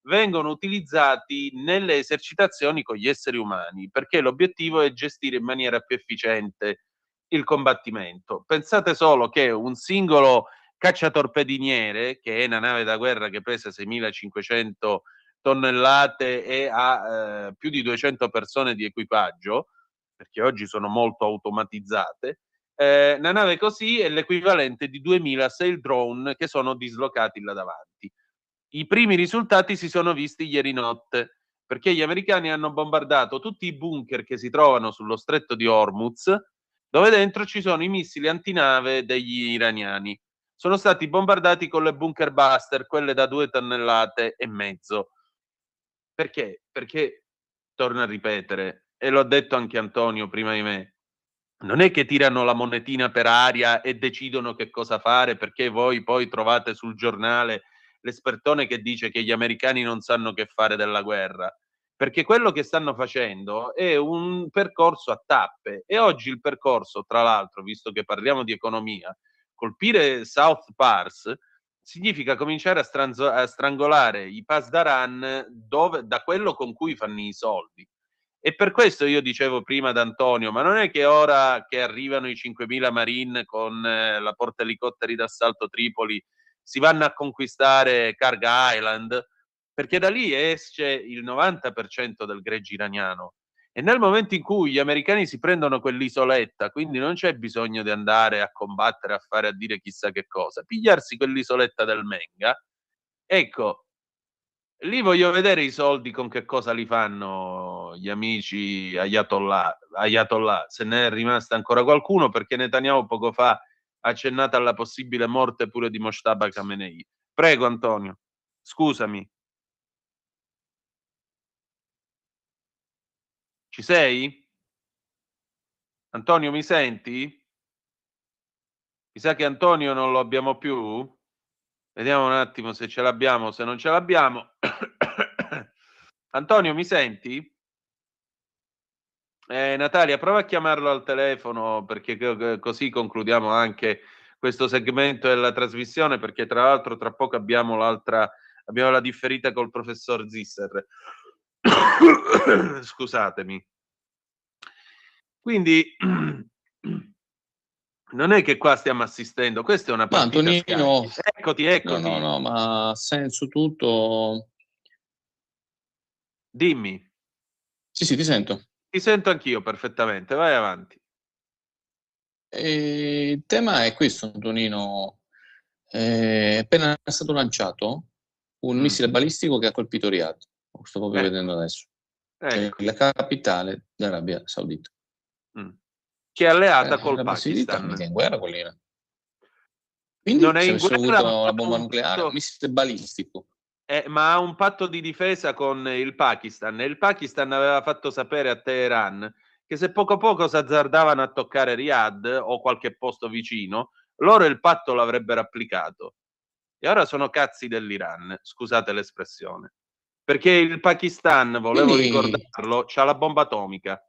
vengono utilizzati nelle esercitazioni con gli esseri umani, perché l'obiettivo è gestire in maniera più efficiente il combattimento. Pensate solo che un singolo cacciatorpediniere, che è una nave da guerra che pesa 6.500 tonnellate e ha più di 200 persone di equipaggio, perché oggi sono molto automatizzate, una nave così è l'equivalente di 2000 sail drone che sono dislocati là davanti. I primi risultati si sono visti ieri notte, perché gli americani hanno bombardato tutti i bunker che si trovano sullo stretto di Hormuz, dove dentro ci sono i missili antinave degli iraniani. Sono stati bombardati con le bunker buster, quelle da 2,5 tonnellate. Perché? Perché, torno a ripetere, e l'ho detto anche Antonio prima di me, non è che tirano la monetina per aria e decidono che cosa fare, perché voi poi trovate sul giornale l'espertone che dice che gli americani non sanno che fare della guerra, perché quello che stanno facendo è un percorso a tappe, e oggi il percorso, tra l'altro, visto che parliamo di economia, colpire South Pars significa cominciare a strangolare i Pasdaran da quello con cui fanno i soldi. E per questo io dicevo prima ad Antonio, ma non è che ora che arrivano i 5.000 Marine con la portaelicotteri d'assalto Tripoli si vanno a conquistare Karga Island, perché da lì esce il 90% del greggio iraniano. E nel momento in cui gli americani si prendono quell'isoletta, quindi non c'è bisogno di andare a combattere, a fare, a dire chissà che cosa, pigliarsi quell'isoletta del Menga, ecco, lì voglio vedere i soldi con che cosa li fanno gli amici Ayatollah, se ne è rimasta ancora qualcuno, perché Netanyahu poco fa ha accennato alla possibile morte pure di Mojtaba Khamenei. Prego Antonio, scusami. Ci sei? Antonio, mi senti? Mi sa che Antonio non lo abbiamo più. Vediamo un attimo se ce l'abbiamo, se non ce l'abbiamo. Antonio, mi senti? Natalia, prova a chiamarlo al telefono, perché così concludiamo anche questo segmento della trasmissione, perché tra l'altro tra poco abbiamo la differita col professor Zisser. Scusatemi. Quindi non è che qua stiamo assistendo, questa è una partita. Antonino, eccoti. No, ma ha senso tutto. Dimmi. Sì, ti sento. Ti sento anch'io perfettamente, vai avanti. Il tema è questo, Antonino. È appena stato lanciato un missile balistico che ha colpito Riyadh. Lo sto proprio vedendo adesso. La capitale dell'Arabia Saudita. Che è alleata col Pakistan. Mica in guerra con l'Iran. Quindi non è in se avesse guerra, avuto la bomba nucleare, un missile balistico. Ma ha un patto di difesa con il Pakistan, e il Pakistan aveva fatto sapere a Teheran che se poco a poco si azzardavano a toccare Riyadh o qualche posto vicino, loro il patto l'avrebbero applicato. E ora sono cazzi dell'Iran, scusate l'espressione, perché il Pakistan, volevo ricordarlo, c'ha la bomba atomica.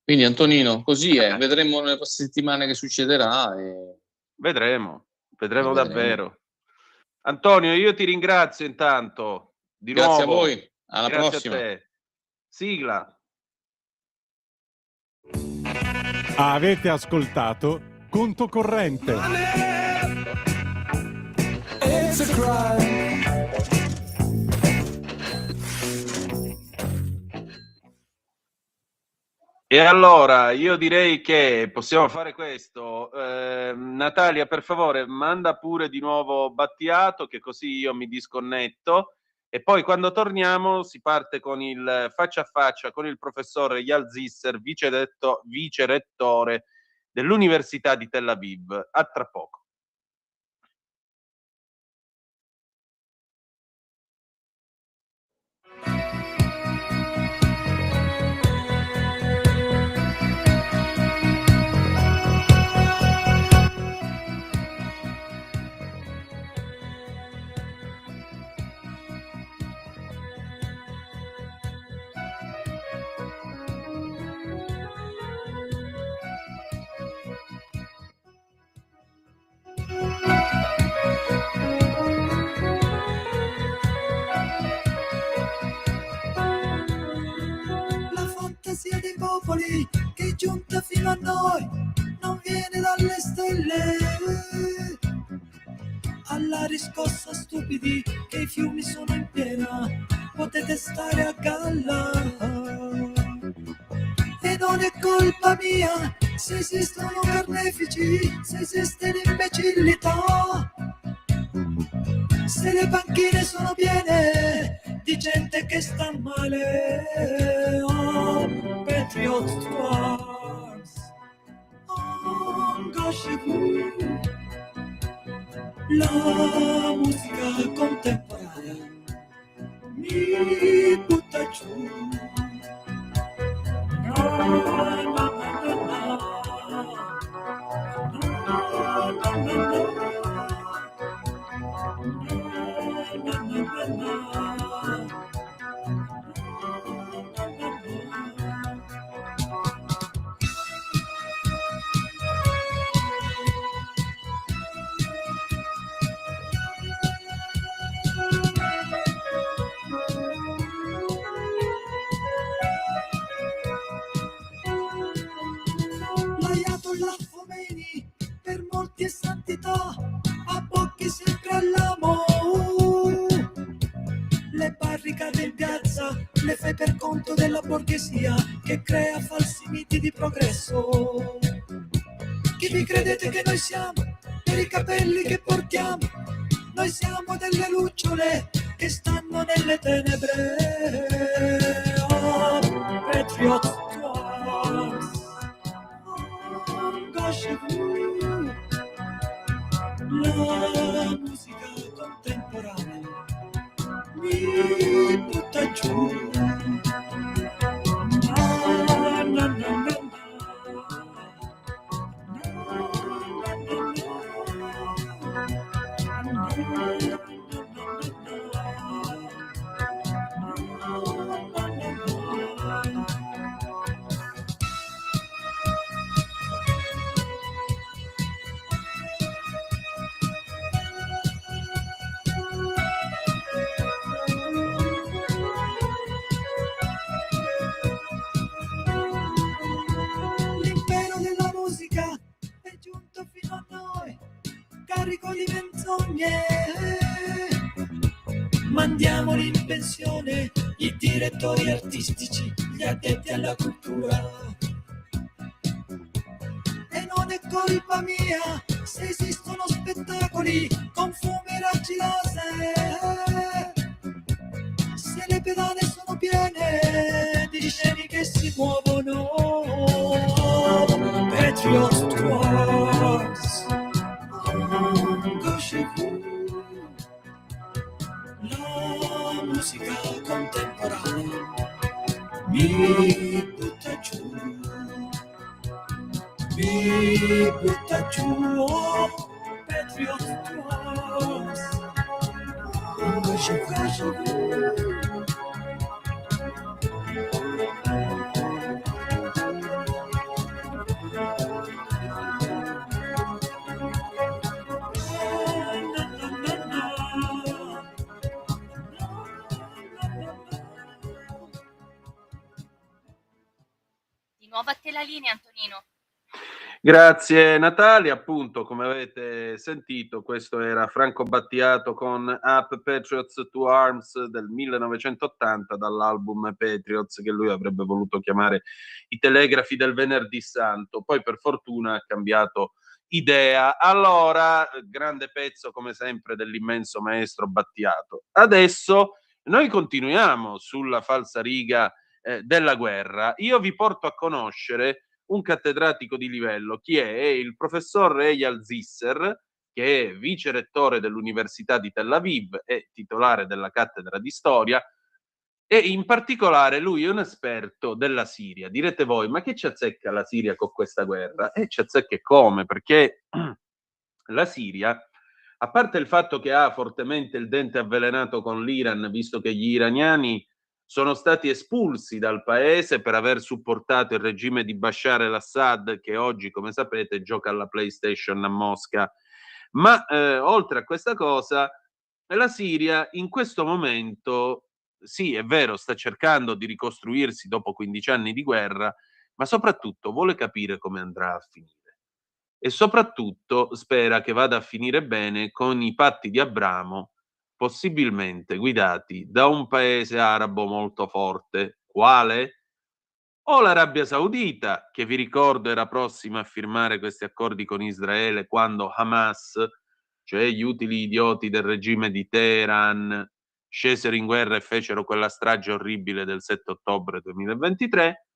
Quindi Antonino, così è, vedremo nelle prossime settimane che succederà. Vedremo davvero. Antonio, io ti ringrazio intanto. Grazie a voi, alla prossima. A te. Sigla. Avete ascoltato Conto Corrente. It's a crime. E allora io direi che possiamo fare questo. Natalia, per favore, manda pure di nuovo Battiato, che così io mi disconnetto E poi quando torniamo si parte con il faccia a faccia con il professor Eyal Zisser, vicerettore dell'Università di Tel Aviv. A tra poco. La fantasia dei popoli che è giunta fino a noi non viene dalle stelle. Alla riscossa stupidi che i fiumi sono in piena, potete stare a galla. E non è colpa mia se esistono carnefici, se esiste l'imbecillità. Se le panchine sono piene di gente che sta male. Oh, Patriot to arms. Oh, gosh, la musica contemporanea mi butta giù. Na, na, na, na, na. Na, na, na, na. L'Ayatollah Khomeini per molti è santità, a pochi sempre all'amo. Le barricate in piazza le fai per conto della borghesia che crea falsi miti di progresso. Chi vi credete che noi siamo? Per i capelli che portiamo, noi siamo delle lucciole che stanno nelle tenebre. Oh, Patriot to arms. Oh, gosh, la musica contemporanea mi butta giù. Na, na, na, na. L'impero della musica è giunto fino a noi, carico di menzogne. Mandiamoli in pensione i direttori artistici, gli addetti alla cultura. E non è colpa mia se esistono spettacoli con fumo e raggi laser. Se le pedane sono piene di sceni che si muovono. Patriot to arms. Oh, gosh, la musica contemporanea mi butta giù, mi butta giù. Oh, Patriot to arms. Oh, gosh, Di nuovo a te la linea, Antonino. Grazie Natalia, appunto come avete sentito questo era Franco Battiato con Up Patriots to Arms del 1980 dall'album Patriots che lui avrebbe voluto chiamare I telegrafi del venerdì santo, poi per fortuna ha cambiato idea. Allora, grande pezzo come sempre dell'immenso maestro Battiato. Adesso Noi continuiamo sulla falsariga della guerra. Io vi porto a conoscere un cattedratico di livello. Chi è? È il professor Eyal Zisser, che è vice rettore dell'Università di Tel Aviv e titolare della cattedra di storia, e in particolare lui è un esperto della Siria. Direte voi, ma che ci azzecca la Siria con questa guerra? Ci azzecca come? Perché la Siria, a parte il fatto che ha fortemente il dente avvelenato con l'Iran, visto che gli iraniani sono stati espulsi dal paese per aver supportato il regime di Bashar al-Assad, che oggi, come sapete, gioca alla PlayStation a Mosca. Ma oltre a questa cosa, la Siria in questo momento, sì, è vero, sta cercando di ricostruirsi dopo 15 anni di guerra, ma soprattutto vuole capire come andrà a finire. E soprattutto spera che vada a finire bene con i patti di Abramo, possibilmente guidati da un paese arabo molto forte. Quale? O l'Arabia Saudita, che vi ricordo era prossima a firmare questi accordi con Israele quando Hamas, cioè gli utili idioti del regime di Teheran, scesero in guerra e fecero quella strage orribile del 7 ottobre 2023,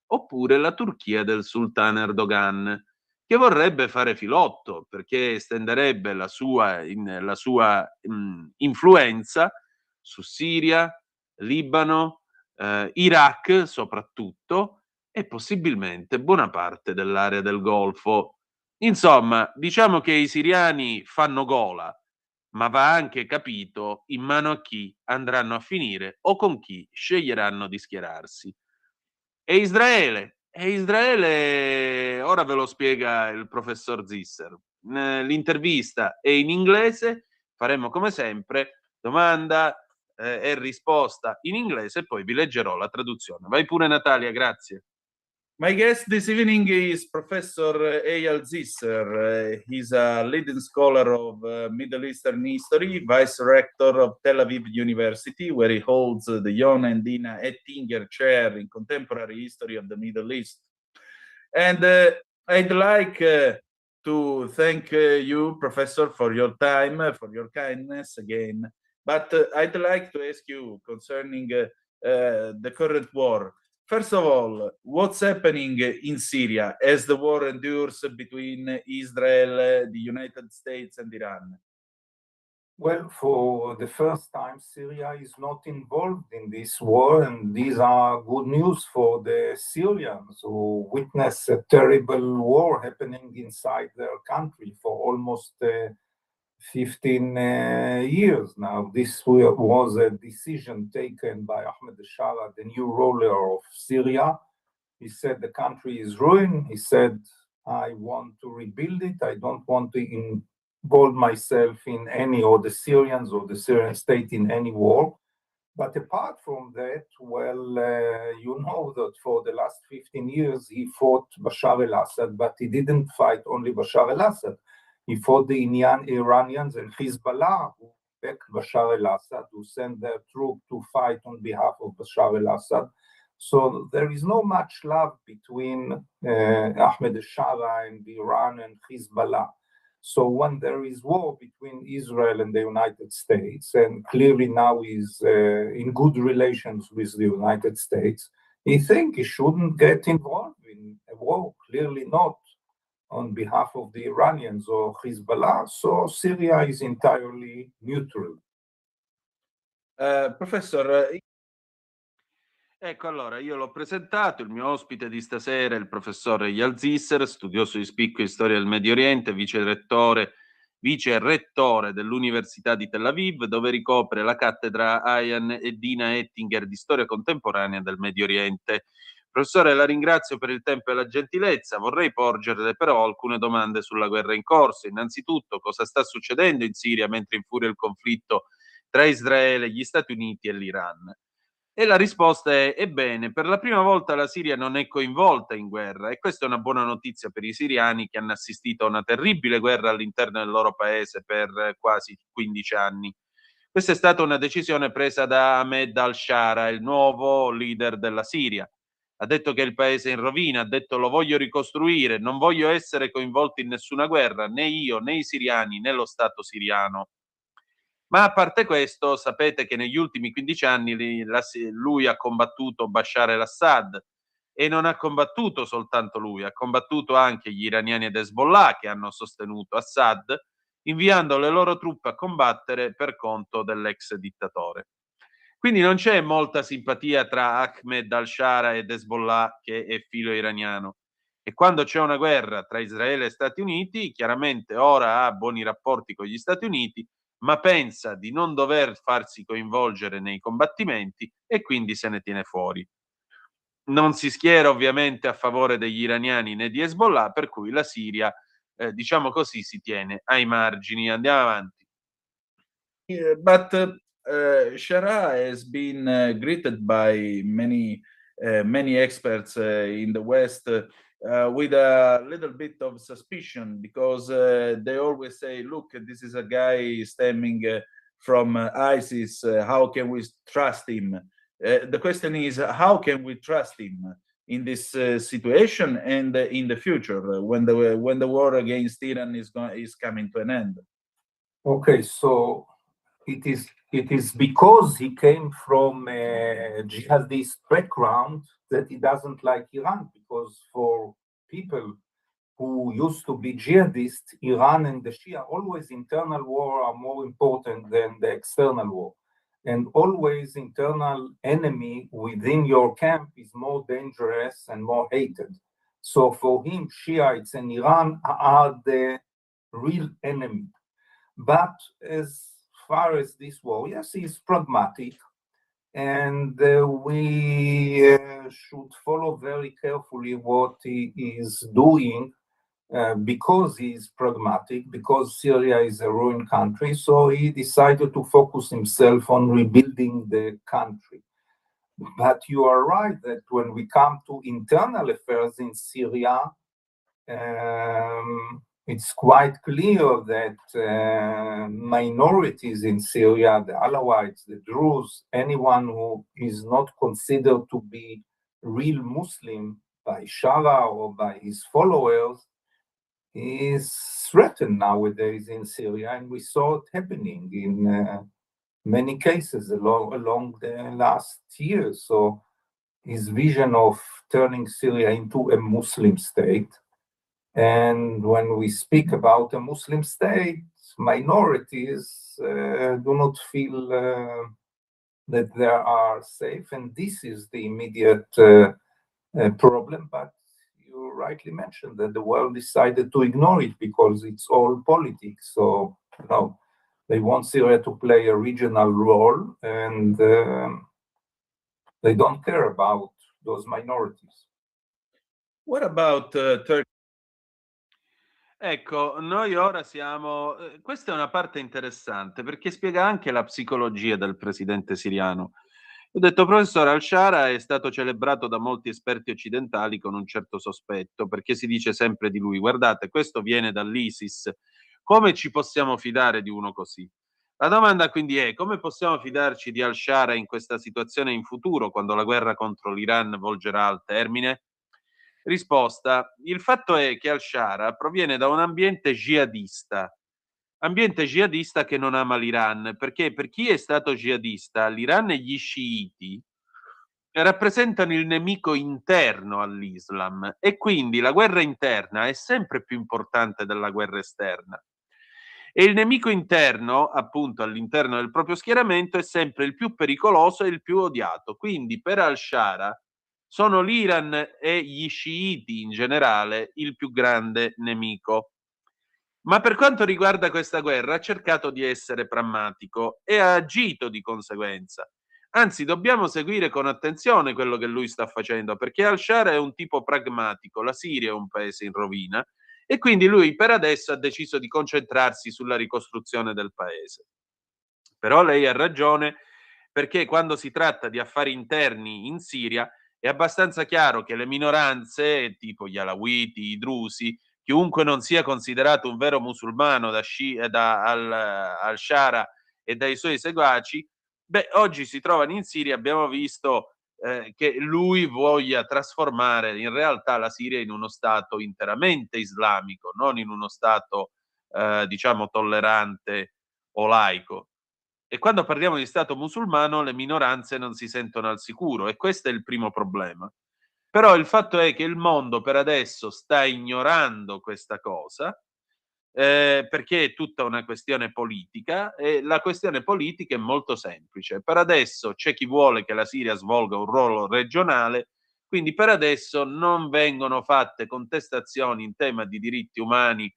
oppure la Turchia del sultano Erdogan, che vorrebbe fare filotto perché estenderebbe la sua influenza su Siria, Libano, Iraq soprattutto, e possibilmente buona parte dell'area del Golfo. Insomma, diciamo che i siriani fanno gola, ma va anche capito in mano a chi andranno a finire o con chi sceglieranno di schierarsi. E Israele? Ora ve lo spiega il professor Zisser. L'intervista è in inglese, faremo come sempre domanda e risposta in inglese e poi vi leggerò la traduzione. Vai pure Natalia, grazie. My guest this evening is Professor Eyal Zisser. He's a leading scholar of Middle Eastern history, vice rector of Tel Aviv University, where he holds the Yon and Dina Ettinger Chair in Contemporary History of the Middle East. And I'd like to thank you, Professor, for your time, for your kindness again. But I'd like to ask you concerning the current war. First of all, what's happening in Syria as the war endures between Israel, the United States, and Iran? Well, for the first time, Syria is not involved in this war, and these are good news for the Syrians who witness a terrible war happening inside their country for almost 15 years now. This was a decision taken by Ahmed al-Shara, the new ruler of Syria. He said the country is ruined. He said, I want to rebuild it. I don't want to involve myself in any, or the Syrians or the Syrian state in any war. But apart from that, well, you know that for the last 15 years, he fought Bashar al-Assad, but he didn't fight only Bashar al-Assad. He fought the Iranians and Hezbollah, who backed Bashar al-Assad, who sent their troops to fight on behalf of Bashar al-Assad. So there is no much love between Ahmed al-Shara and Iran and Hezbollah. So when there is war between Israel and the United States, and clearly now is in good relations with the United States, he thinks he shouldn't get involved in a war, clearly not on behalf of the Iranians or Hezbollah, so Syria is entirely neutral. Professor, ecco allora, io l'ho presentato, il mio ospite di stasera è il professor Eyal Zisser, studioso di spicco in storia del Medio Oriente, vice rettore dell'Università di Tel Aviv, dove ricopre la cattedra Ayan e Dina Ettinger di storia contemporanea del Medio Oriente. Professore, la ringrazio per il tempo e la gentilezza. Vorrei porgerle però alcune domande sulla guerra in corso. Innanzitutto, cosa sta succedendo in Siria mentre infuria il conflitto tra Israele, gli Stati Uniti e l'Iran? E la risposta è: ebbene, per la prima volta la Siria non è coinvolta in guerra, e questa è una buona notizia per i siriani che hanno assistito a una terribile guerra all'interno del loro paese per quasi 15 anni. Questa è stata una decisione presa da Ahmed al-Shara, il nuovo leader della Siria. Ha detto che il paese è in rovina, ha detto lo voglio ricostruire, non voglio essere coinvolto in nessuna guerra, né io, né i siriani, né lo Stato siriano. Ma a parte questo, sapete che negli ultimi 15 anni lui ha combattuto Bashar al-Assad, e non ha combattuto soltanto lui, ha combattuto anche gli iraniani ed Hezbollah che hanno sostenuto Assad, inviando le loro truppe a combattere per conto dell'ex dittatore. Quindi non c'è molta simpatia tra Ahmed al-Shara ed Hezbollah, che è filo iraniano. E quando c'è una guerra tra Israele e Stati Uniti, chiaramente ora ha buoni rapporti con gli Stati Uniti, ma pensa di non dover farsi coinvolgere nei combattimenti e quindi se ne tiene fuori. Non si schiera ovviamente a favore degli iraniani né di Hezbollah, per cui la Siria, diciamo così, si tiene ai margini. Andiamo avanti. But Shara has been greeted by many experts in the West with a little bit of suspicion, because they always say, look, this is a guy stemming from ISIS. How can we trust him? The question is, how can we trust him in this situation and in the future when the war against Iran is coming to an end? Okay, so it is because he came from a jihadist background that he doesn't like Iran, because for people who used to be jihadists, Iran and the Shia, always internal war are more important than the external war. And always internal enemy within your camp is more dangerous and more hated. So for him, Shiites and Iran are the real enemy. But as far as this war, yes, he's pragmatic, and we should follow very carefully what he is doing, because he's pragmatic, because Syria is a ruined country, so he decided to focus himself on rebuilding the country. But you are right that when we come to internal affairs in Syria, it's quite clear that minorities in Syria, the Alawites, the Druze, anyone who is not considered to be real Muslim by Shara or by his followers, is threatened nowadays in Syria, and we saw it happening in many cases along the last years. So his vision of turning Syria into a Muslim state, and when we speak about a Muslim state, minorities do not feel that they are safe, and this is the immediate problem. But you rightly mentioned that the world decided to ignore it because it's all politics. So, they want Syria to play a regional role, and they don't care about those minorities. What about Turkey? Ecco, noi ora siamo... questa è una parte interessante perché spiega anche la psicologia del presidente siriano. Ho detto, professore, al-Shara è stato celebrato da molti esperti occidentali con un certo sospetto, perché si dice sempre di lui, guardate, questo viene dall'ISIS, come ci possiamo fidare di uno così? La domanda quindi è, come possiamo fidarci di al-Shara in questa situazione in futuro, quando la guerra contro l'Iran volgerà al termine? Risposta, il fatto è che al-Shara proviene da un ambiente jihadista che non ama l'Iran, perché per chi è stato jihadista, l'Iran e gli sciiti rappresentano il nemico interno all'Islam, e quindi la guerra interna è sempre più importante della guerra esterna. E il nemico interno, appunto all'interno del proprio schieramento, è sempre il più pericoloso e il più odiato. Quindi per al-Shara sono l'Iran e gli sciiti in generale il più grande nemico. Ma per quanto riguarda questa guerra ha cercato di essere pragmatico e ha agito di conseguenza. Anzi, dobbiamo seguire con attenzione quello che lui sta facendo, perché al-Shara è un tipo pragmatico, la Siria è un paese in rovina, e quindi lui per adesso ha deciso di concentrarsi sulla ricostruzione del paese. Però lei ha ragione, perché quando si tratta di affari interni in Siria è abbastanza chiaro che le minoranze, tipo gli Alawiti, i Drusi, chiunque non sia considerato un vero musulmano da al-Shara e dai suoi seguaci, oggi si trovano in Siria. Abbiamo visto che lui voglia trasformare in realtà la Siria in uno stato interamente islamico, non in uno stato diciamo tollerante o laico. E quando parliamo di Stato musulmano le minoranze non si sentono al sicuro e questo è il primo problema. Però il fatto è che il mondo per adesso sta ignorando questa cosa perché è tutta una questione politica e la questione politica è molto semplice. Per adesso c'è chi vuole che la Siria svolga un ruolo regionale, quindi per adesso non vengono fatte contestazioni in tema di diritti umani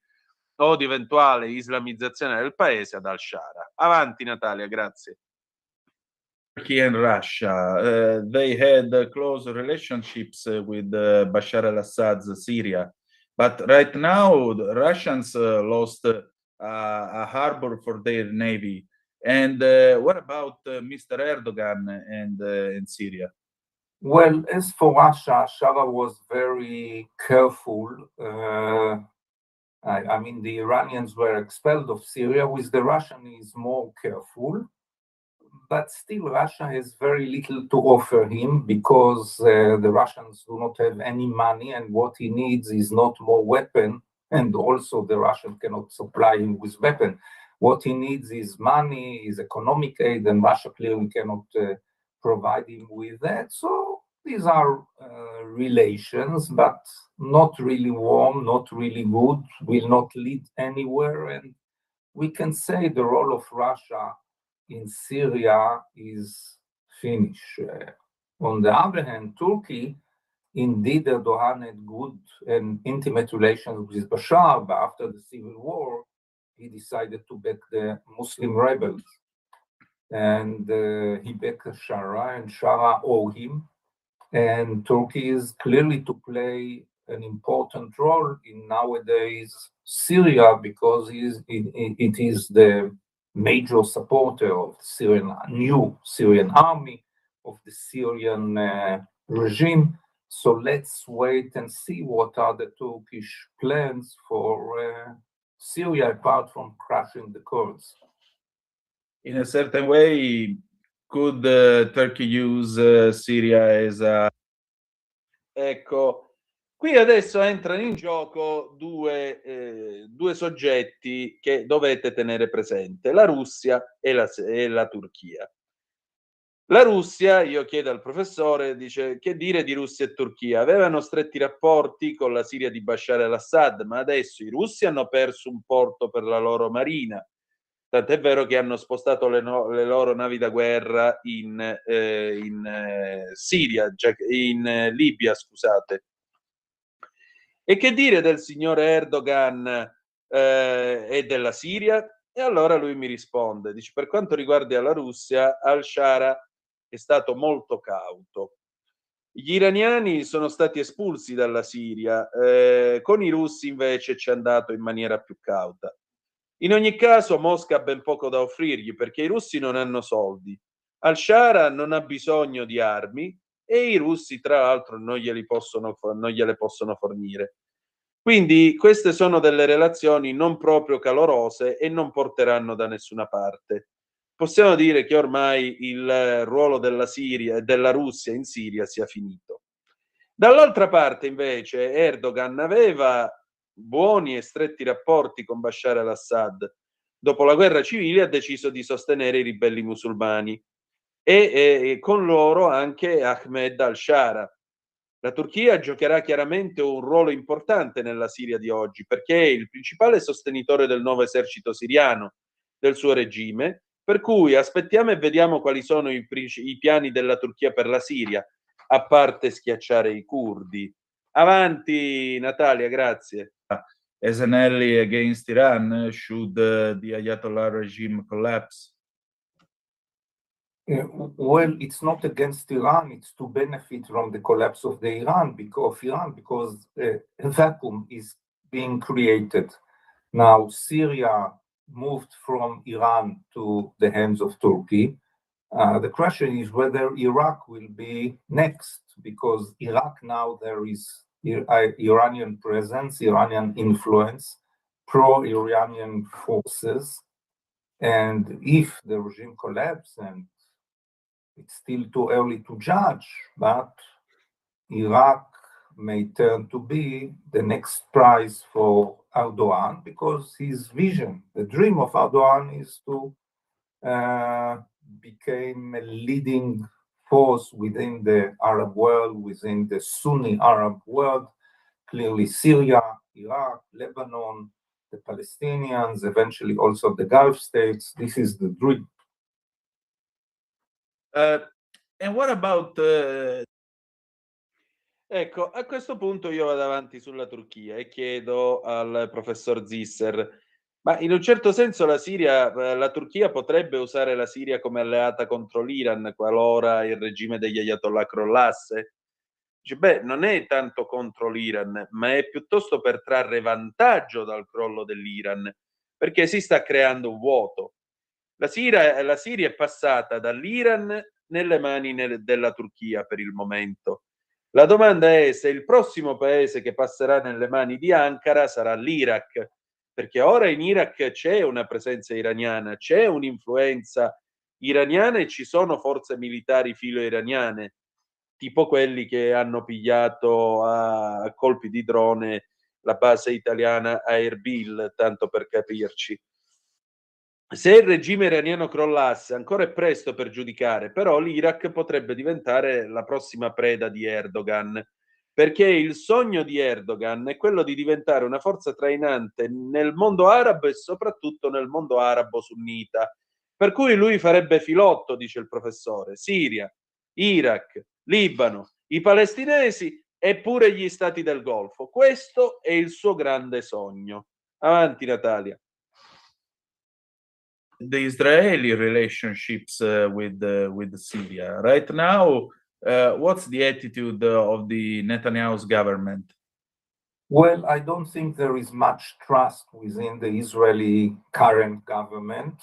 o di eventuale islamizzazione del paese ad Al-Shara. Avanti Natalia, grazie. Turkey and Russia, they had close relationships with Bashar al-Assad's Syria. But right now, the Russians lost a harbor for their navy. And what about Mr. Erdogan and Syria? Well, as for Russia, Shara was very careful. I mean, the Iranians were expelled of Syria. With the Russian, he's more careful. But still, Russia has very little to offer him because the Russians do not have any money, and what he needs is not more weapon, and also the Russians cannot supply him with weapon. What he needs is money, is economic aid, and Russia clearly cannot provide him with that. So these are relations, but not really warm, not really good, will not lead anywhere, and we can say the role of Russia in Syria is finished. On the other hand, Turkey, indeed, Erdogan had good and intimate relations with Bashar, but after the civil war, he decided to back the Muslim rebels. And he backed Shara, and Shara owe him. And Turkey is clearly to play an important role in nowadays Syria because it is the major supporter of the new Syrian army, of the Syrian regime. So let's wait and see what are the Turkish plans for Syria apart from crushing the Kurds. In a certain way, could Turkey use Syria as a... Ecco, qui adesso entrano in gioco due soggetti che dovete tenere presente, la Russia e la Turchia. La Russia, io chiedo al professore, dice, che dire di Russia e Turchia? Avevano stretti rapporti con la Siria di Bashar al-Assad, ma adesso i russi hanno perso un porto per la loro marina, tant'è vero che hanno spostato le loro navi da guerra in Siria, cioè in Libia, scusate. E che dire del signore Erdogan e della Siria? E allora lui mi risponde, dice, per quanto riguarda la Russia, Al-Shara è stato molto cauto. Gli iraniani sono stati espulsi dalla Siria, con i russi invece ci è andato in maniera più cauta. In ogni caso Mosca ha ben poco da offrirgli perché i russi non hanno soldi. Al-Shara non ha bisogno di armi e i russi tra l'altro non gliele possono fornire. Quindi queste sono delle relazioni non proprio calorose e non porteranno da nessuna parte. Possiamo dire che ormai il ruolo della Siria e della Russia in Siria sia finito. Dall'altra parte invece Erdogan aveva buoni e stretti rapporti con Bashar al-Assad. Dopo la guerra civile ha deciso di sostenere i ribelli musulmani e con loro anche Ahmed al-Shara. La Turchia giocherà chiaramente un ruolo importante nella Siria di oggi perché è il principale sostenitore del nuovo esercito siriano, del suo regime, per cui aspettiamo e vediamo quali sono i piani della Turchia per la Siria, a parte schiacciare i curdi. Avanti Natalia, grazie. As an ally against Iran, should the Ayatollah regime collapse? Well, it's not against Iran, it's to benefit from the collapse of the Iran because a vacuum is being created. Now, Syria moved from Iran to the hands of Turkey. The question is whether Iraq will be next, because Iraq now there is Iranian presence, Iranian influence, pro-Iranian forces, and if the regime collapses, and it's still too early to judge, but Iraq may turn to be the next prize for Erdogan because his vision, the dream of Erdogan is to became a leading force within the Arab world, within the Sunni Arab world. Clearly Syria, Iraq, Lebanon, the Palestinians, eventually also the Gulf states. This is the dream. And what about ecco, a questo punto io vado avanti sulla Turchia e chiedo al professor Zisser, ma in un certo senso la Turchia potrebbe usare la Siria come alleata contro l'Iran qualora il regime degli Ayatollah crollasse? Dice, beh, non è tanto contro l'Iran, ma è piuttosto per trarre vantaggio dal crollo dell'Iran, perché si sta creando un vuoto. La Siria è passata dall'Iran nelle mani della Turchia per il momento. La domanda è se il prossimo paese che passerà nelle mani di Ankara sarà l'Iraq, perché ora in Iraq c'è una presenza iraniana, c'è un'influenza iraniana e ci sono forze militari filo-iraniane, tipo quelli che hanno pigliato a colpi di drone la base italiana a Erbil, tanto per capirci. Se il regime iraniano crollasse, ancora è presto per giudicare, però l'Iraq potrebbe diventare la prossima preda di Erdogan, perché il sogno di Erdogan è quello di diventare una forza trainante nel mondo arabo e soprattutto nel mondo arabo sunnita. Per cui lui farebbe filotto, dice il professore, Siria, Iraq, Libano, i palestinesi e pure gli stati del Golfo. Questo è il suo grande sogno. Avanti Natalia. The Israeli relationships with Syria right now. What's the attitude of the Netanyahu's government? Well, I don't think there is much trust within the Israeli current government,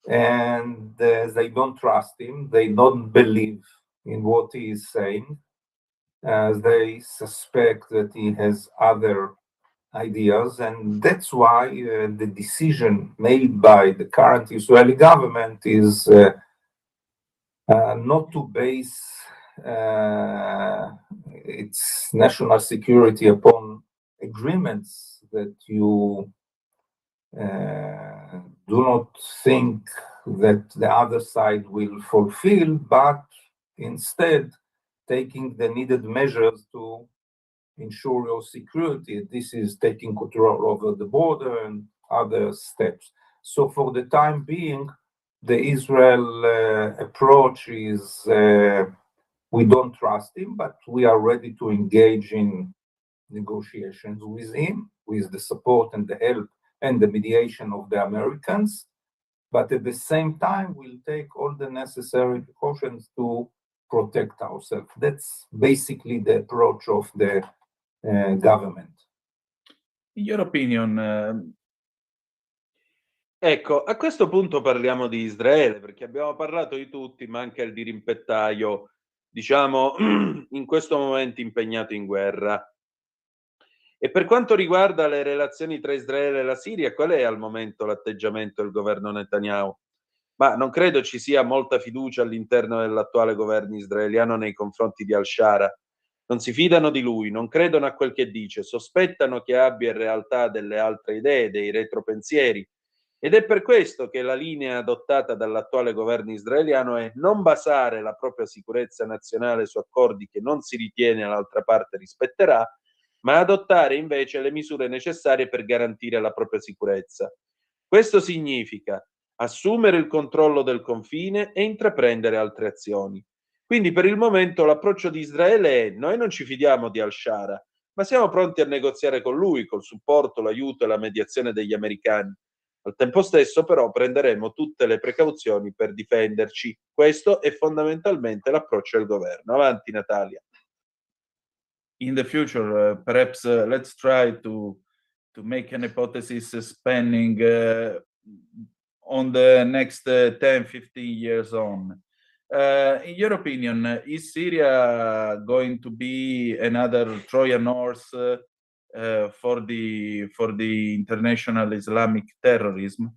and they don't trust him. They don't believe in what he is saying. They suspect that he has other ideas, and that's why the decision made by the current Israeli government is not to base its national security upon agreements that you do not think that the other side will fulfill, but instead taking the needed measures to ensure your security. This is taking control over the border and other steps. So for the time being, the Israel approach is we don't trust him, but we are ready to engage in negotiations with him, with the support and the help and the mediation of the Americans. But at the same time, we'll take all the necessary precautions to protect ourselves. That's basically the approach of the government. In your opinion, ecco, a questo punto parliamo di Israele, perché abbiamo parlato di tutti, ma anche il dirimpettaio, diciamo, in questo momento impegnato in guerra. E per quanto riguarda le relazioni tra Israele e la Siria, qual è al momento l'atteggiamento del governo Netanyahu? Ma non credo ci sia molta fiducia all'interno dell'attuale governo israeliano nei confronti di al-Shara. Non si fidano di lui, non credono a quel che dice, sospettano che abbia in realtà delle altre idee, dei retropensieri. Ed è per questo che la linea adottata dall'attuale governo israeliano è non basare la propria sicurezza nazionale su accordi che non si ritiene l'altra parte rispetterà, ma adottare invece le misure necessarie per garantire la propria sicurezza. Questo significa assumere il controllo del confine e intraprendere altre azioni. Quindi per il momento l'approccio di Israele è: noi non ci fidiamo di al-Shara, ma siamo pronti a negoziare con lui, col supporto, l'aiuto e la mediazione degli americani. Al tempo stesso però prenderemo tutte le precauzioni per difenderci. Questo è fondamentalmente l'approccio del governo. Avanti Natalia. In the future, perhaps let's try to make an hypothesis spanning on the next 10-15 years on. In your opinion, is Syria going to be another Trojan horse for the international Islamic terrorism?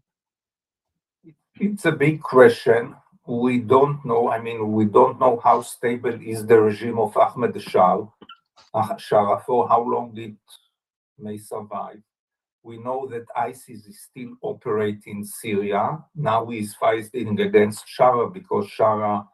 It's a big question. We don't know. I mean, we don't know how stable is the regime of Ahmed Shara, for how long it may survive. We know that ISIS is still operating in Syria. Now he's fighting against Shara because Shara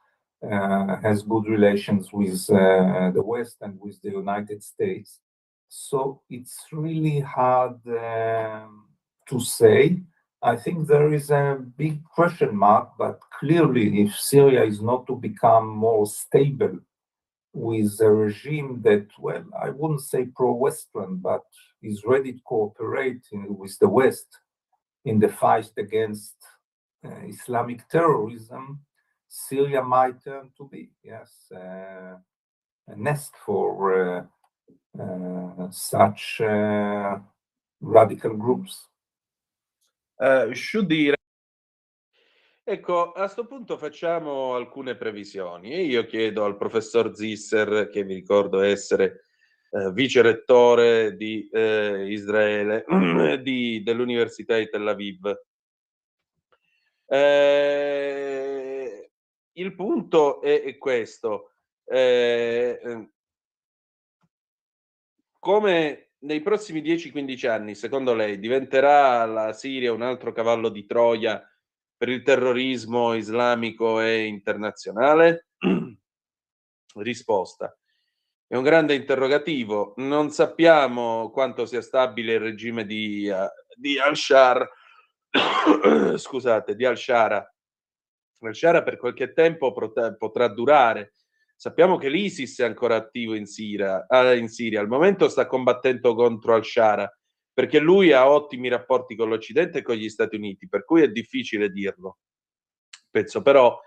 has good relations with the West and with the United States. So it's really hard to say. I think there is a big question mark, but clearly if Syria is not to become more stable with a regime that, well, I wouldn't say pro-Western, but is ready to cooperate with the West in the fight against Islamic terrorism, Syria might turn to be, yes, a nest for such radical groups. Ecco, a questo punto facciamo alcune previsioni e io chiedo al professor Zisser, che vi ricordo essere vice rettore di Israele, dell'Università di Tel Aviv. Il punto è questo. Come nei prossimi 10-15 anni, secondo lei, diventerà la Siria un altro cavallo di Troia per il terrorismo islamico e internazionale? Risposta. È un grande interrogativo. Non sappiamo quanto sia stabile il regime di al-Shar, scusate, di al-Shara. Al-Shara per qualche tempo potrà durare. Sappiamo che l'ISIS è ancora attivo in Siria. Al momento sta combattendo contro al-Shara perché lui ha ottimi rapporti con l'Occidente e con gli Stati Uniti, per cui è difficile dirlo. Penso però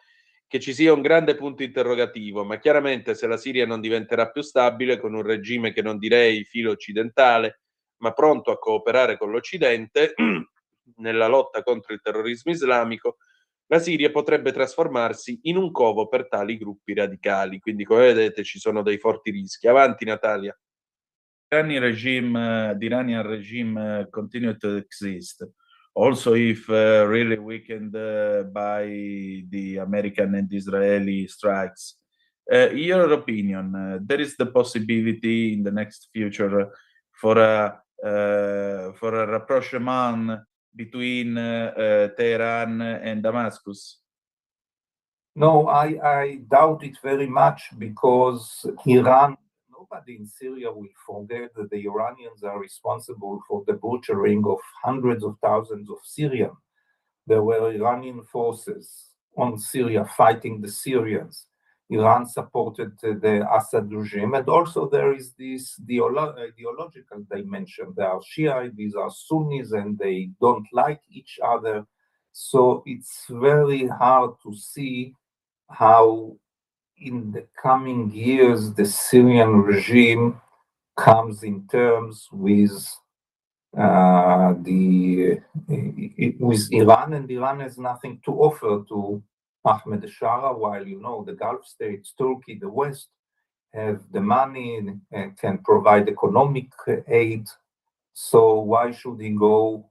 che ci sia un grande punto interrogativo, ma chiaramente se la Siria non diventerà più stabile, con un regime che non direi filo occidentale, ma pronto a cooperare con l'Occidente nella lotta contro il terrorismo islamico, la Siria potrebbe trasformarsi in un covo per tali gruppi radicali. Quindi, come vedete, ci sono dei forti rischi. Avanti, Natalia. The Iranian regime continue to exist. Also, if really weakened by the American and Israeli strikes. Your opinion, there is the possibility in the next future for a rapprochement between Tehran and Damascus? No, I doubt it very much because nobody in Syria will forget that the Iranians are responsible for the butchering of hundreds of thousands of Syrians. There were Iranian forces on Syria fighting the Syrians. Iran supported the Assad regime, and also there is this ideological dimension. They are Shia, these are Sunnis, and they don't like each other. So it's very hard to see how in the coming years the Syrian regime comes in terms with with Iran, and Iran has nothing to offer to Ahmed Shara, while you know the Gulf states, Turkey, the West, have the money and can provide economic aid. So why should he go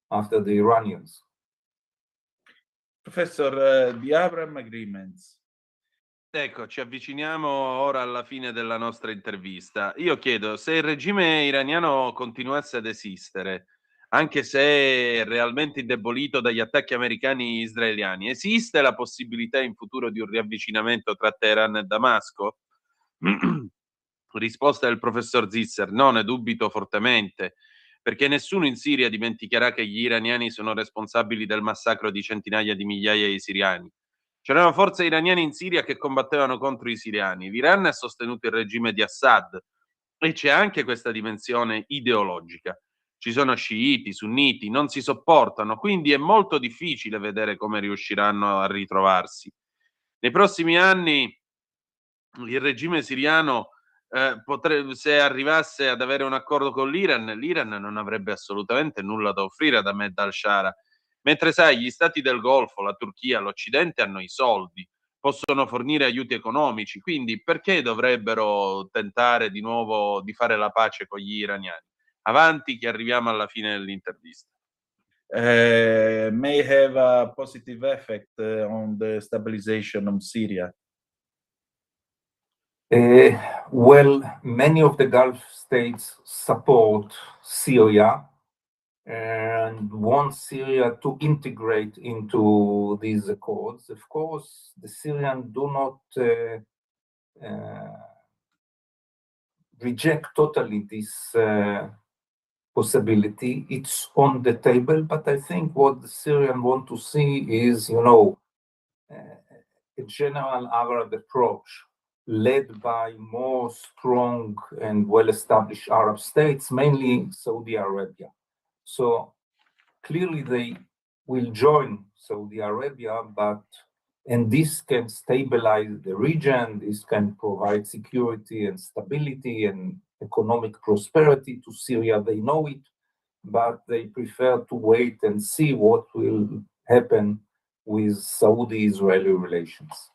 after the Iranians? Professor, the Abraham agreements. Ecco, ci avviciniamo ora alla fine della nostra intervista. Io chiedo, se il regime iraniano continuasse ad esistere, anche se è realmente indebolito dagli attacchi americani e israeliani, esiste la possibilità in futuro di un riavvicinamento tra Teheran e Damasco? Risposta del professor Zisser: no, ne dubito fortemente, perché nessuno in Siria dimenticherà che gli iraniani sono responsabili del massacro di centinaia di migliaia di siriani. C'erano forze iraniane in Siria che combattevano contro i siriani. L'Iran ha sostenuto il regime di Assad e c'è anche questa dimensione ideologica. Ci sono sciiti, sunniti, non si sopportano, quindi è molto difficile vedere come riusciranno a ritrovarsi. Nei prossimi anni il regime siriano se arrivasse ad avere un accordo con l'Iran non avrebbe assolutamente nulla da offrire ad Ahmed al-Shara. Mentre sai, gli stati del Golfo, la Turchia, l'Occidente hanno i soldi, possono fornire aiuti economici, quindi perché dovrebbero tentare di nuovo di fare la pace con gli iraniani? Avanti che arriviamo alla fine dell'intervista. May have a positive effect on the stabilization of Syria. Well, many of the Gulf states support Syria and want Syria to integrate into these accords. Of course, the Syrians do not reject totally this possibility. It's on the table, but I think what the Syrians want to see is, a general Arab approach led by more strong and well-established Arab states, mainly Saudi Arabia. So clearly they will join Saudi Arabia, and this can stabilize the region, this can provide security and stability and economic prosperity to Syria. They know it, but they prefer to wait and see what will happen with Saudi-Israeli relations.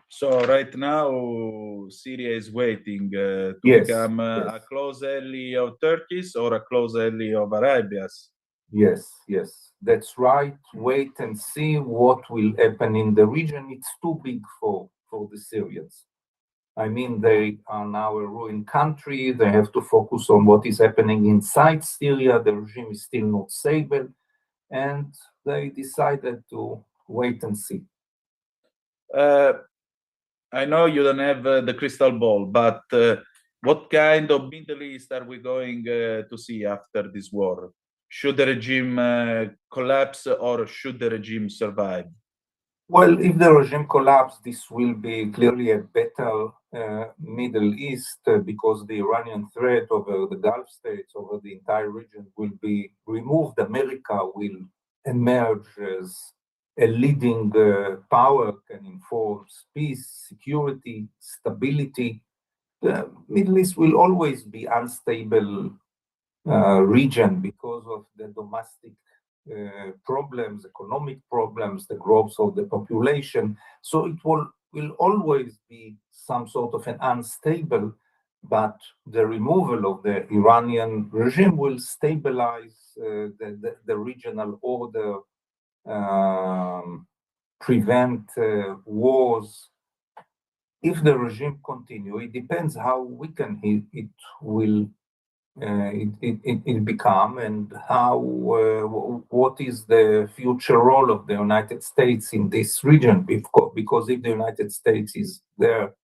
So right now, Syria is waiting to Yes, become a close ally of Turkey's or a close ally of Arabia's. Yes, that's right. Wait and see what will happen in the region. It's too big for the Syrians. I mean, they are now a ruined country. They have to focus on what is happening inside Syria. The regime is still not stable, and they decided to wait and see. I know you don't have the crystal ball, but what kind of Middle East are we going to see after this war? Should the regime collapse or should the regime survive? Well, if the regime collapses, this will be clearly a better Middle East because the Iranian threat over the Gulf states, over the entire region will be removed. America will emerge as a leading power, can enforce peace, security, stability. The Middle East will always be unstable region because of the domestic problems, economic problems, the growth of the population. So it will always be some sort of an unstable, but the removal of the Iranian regime will stabilize the regional order, prevent wars. If the regime continue, it depends how weakened it will it become, and how what is the future role of the United States in this region, because if the United States is there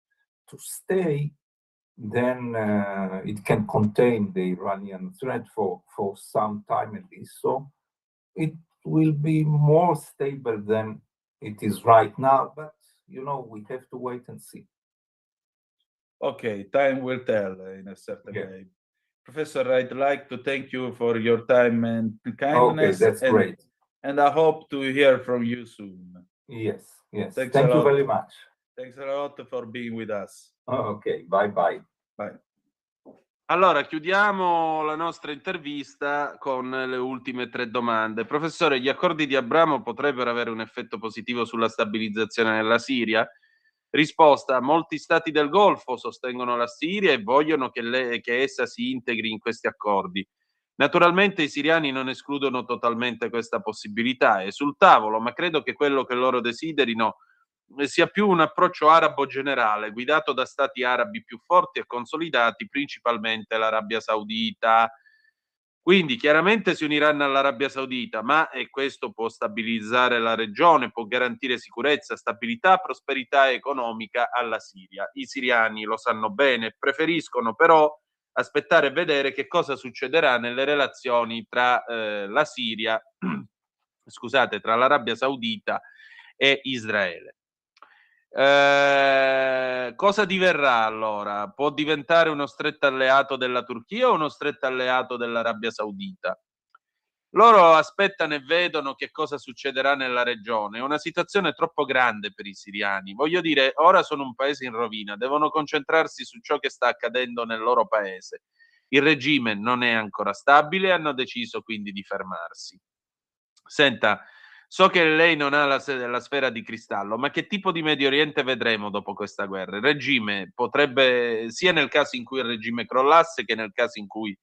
to stay, then it can contain the Iranian threat for some time at least. So it will be more stable than it is right now, but we have to wait and see. Okay, time will tell in a certain way. Professor, I'd like to thank you for your time and kindness. Okay, that's great. And I hope to hear from you soon. Yes. Thanks Thank you very much. Thanks a lot for being with us. Ok, bye. Bye. Allora, chiudiamo la nostra intervista con le ultime 3 domande. Professore, gli accordi di Abramo potrebbero avere un effetto positivo sulla stabilizzazione nella Siria? Risposta: molti stati del Golfo sostengono la Siria e vogliono che essa si integri in questi accordi. Naturalmente i siriani non escludono totalmente questa possibilità, è sul tavolo, ma credo che quello che loro desiderino sia più un approccio arabo generale, guidato da stati arabi più forti e consolidati, principalmente l'Arabia Saudita. Quindi chiaramente si uniranno all'Arabia Saudita, ma e questo può stabilizzare la regione, può garantire sicurezza, stabilità, prosperità economica alla Siria. I siriani lo sanno bene, preferiscono però aspettare e vedere che cosa succederà nelle relazioni tra la Siria, scusate, tra l'Arabia Saudita e Israele. Cosa diverrà allora? Può diventare uno stretto alleato della Turchia o uno stretto alleato dell'Arabia Saudita? Loro aspettano e vedono che cosa succederà nella regione. È una situazione troppo grande per i siriani. Voglio dire, ora sono un paese in rovina, devono concentrarsi su ciò che sta accadendo nel loro paese. Il regime non è ancora stabile e hanno deciso quindi di fermarsi. Senta, so che lei non ha la sfera di cristallo, ma che tipo di Medio Oriente vedremo dopo questa guerra? Il regime potrebbe, sia nel caso in cui il regime crollasse che nel caso in cui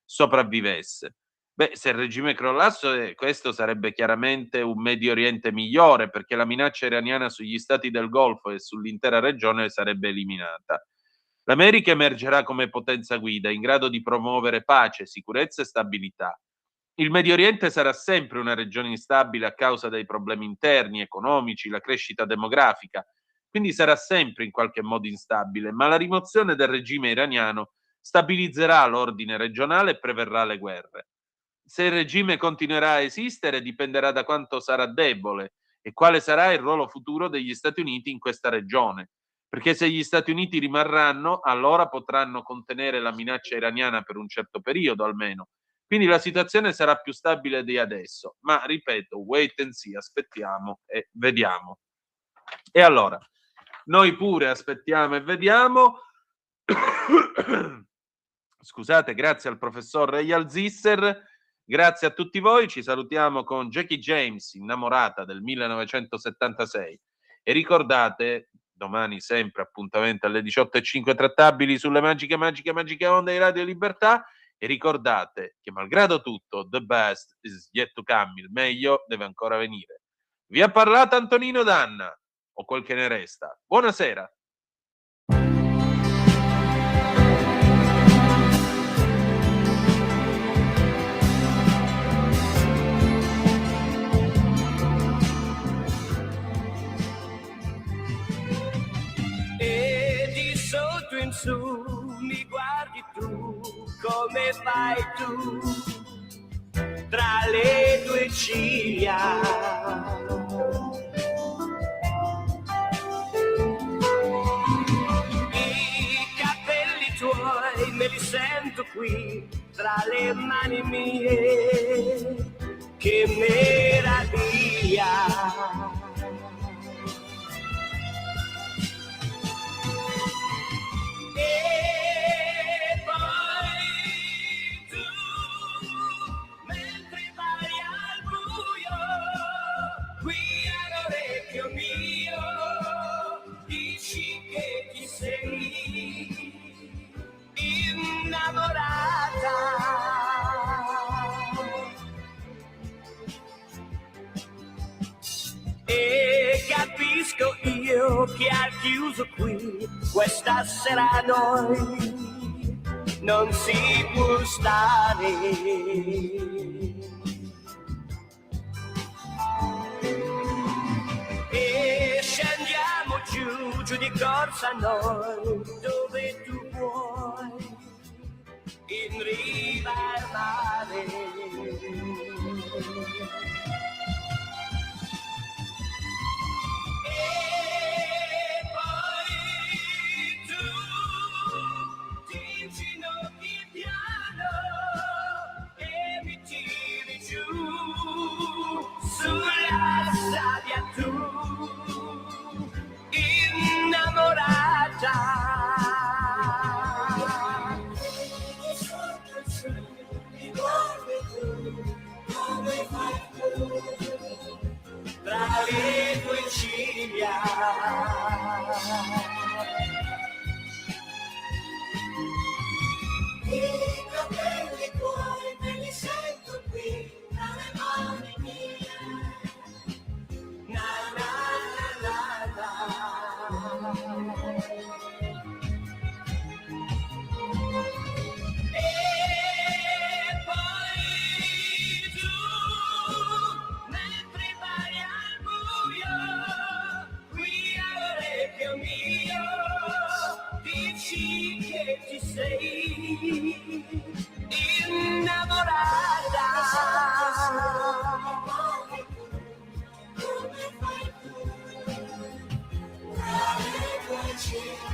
sopravvivesse. Beh, se il regime crollasse, questo sarebbe chiaramente un Medio Oriente migliore, perché la minaccia iraniana sugli stati del Golfo e sull'intera regione sarebbe eliminata. L'America emergerà come potenza guida, in grado di promuovere pace, sicurezza e stabilità. Il Medio Oriente sarà sempre una regione instabile a causa dei problemi interni, economici, la crescita demografica, quindi sarà sempre in qualche modo instabile, ma la rimozione del regime iraniano stabilizzerà l'ordine regionale e preverrà le guerre. Se il regime continuerà a esistere dipenderà da quanto sarà debole e quale sarà il ruolo futuro degli Stati Uniti in questa regione, perché se gli Stati Uniti rimarranno, allora potranno contenere la minaccia iraniana per un certo periodo almeno. Quindi la situazione sarà più stabile di adesso, ma ripeto, wait and see, aspettiamo e vediamo. E allora, noi pure aspettiamo e vediamo. Scusate, grazie al professor Eyal Zisser, grazie a tutti voi, ci salutiamo con Jackie James, Innamorata del 1976 e ricordate, domani sempre appuntamento alle 18:05 trattabili sulle magiche onde di Radio Libertà. E ricordate che malgrado tutto, the best is yet to come, il meglio deve ancora venire. Vi ha parlato Antonino Danna, o quel che ne resta. Buonasera. E di sotto in su mi guardi tu, come fai tu, tra le tue ciglia. I capelli tuoi me li sento qui, tra le mani mie, che meraviglia. E poi tu, mentre vai al buio, qui all'orecchio mio, dici che ti sei innamorata. E capisco io che al chiuso qui questa sera noi non si può stare. E scendiamo giù di corsa noi, dove tu vuoi, in riva al mare. E poi tu ti inginocchi piano e mi tiri giù sulla sabbia tu, innamorata. Come fai tu, tra le tue ciglia. I capelli tuoi me li sento qui, tra le mani mie. Na na na na na. E poi tu, mentre vai al buio, qui all'orecchio mio, dici che ti sei innamorata. Come fai tu, tra le tue ciglia.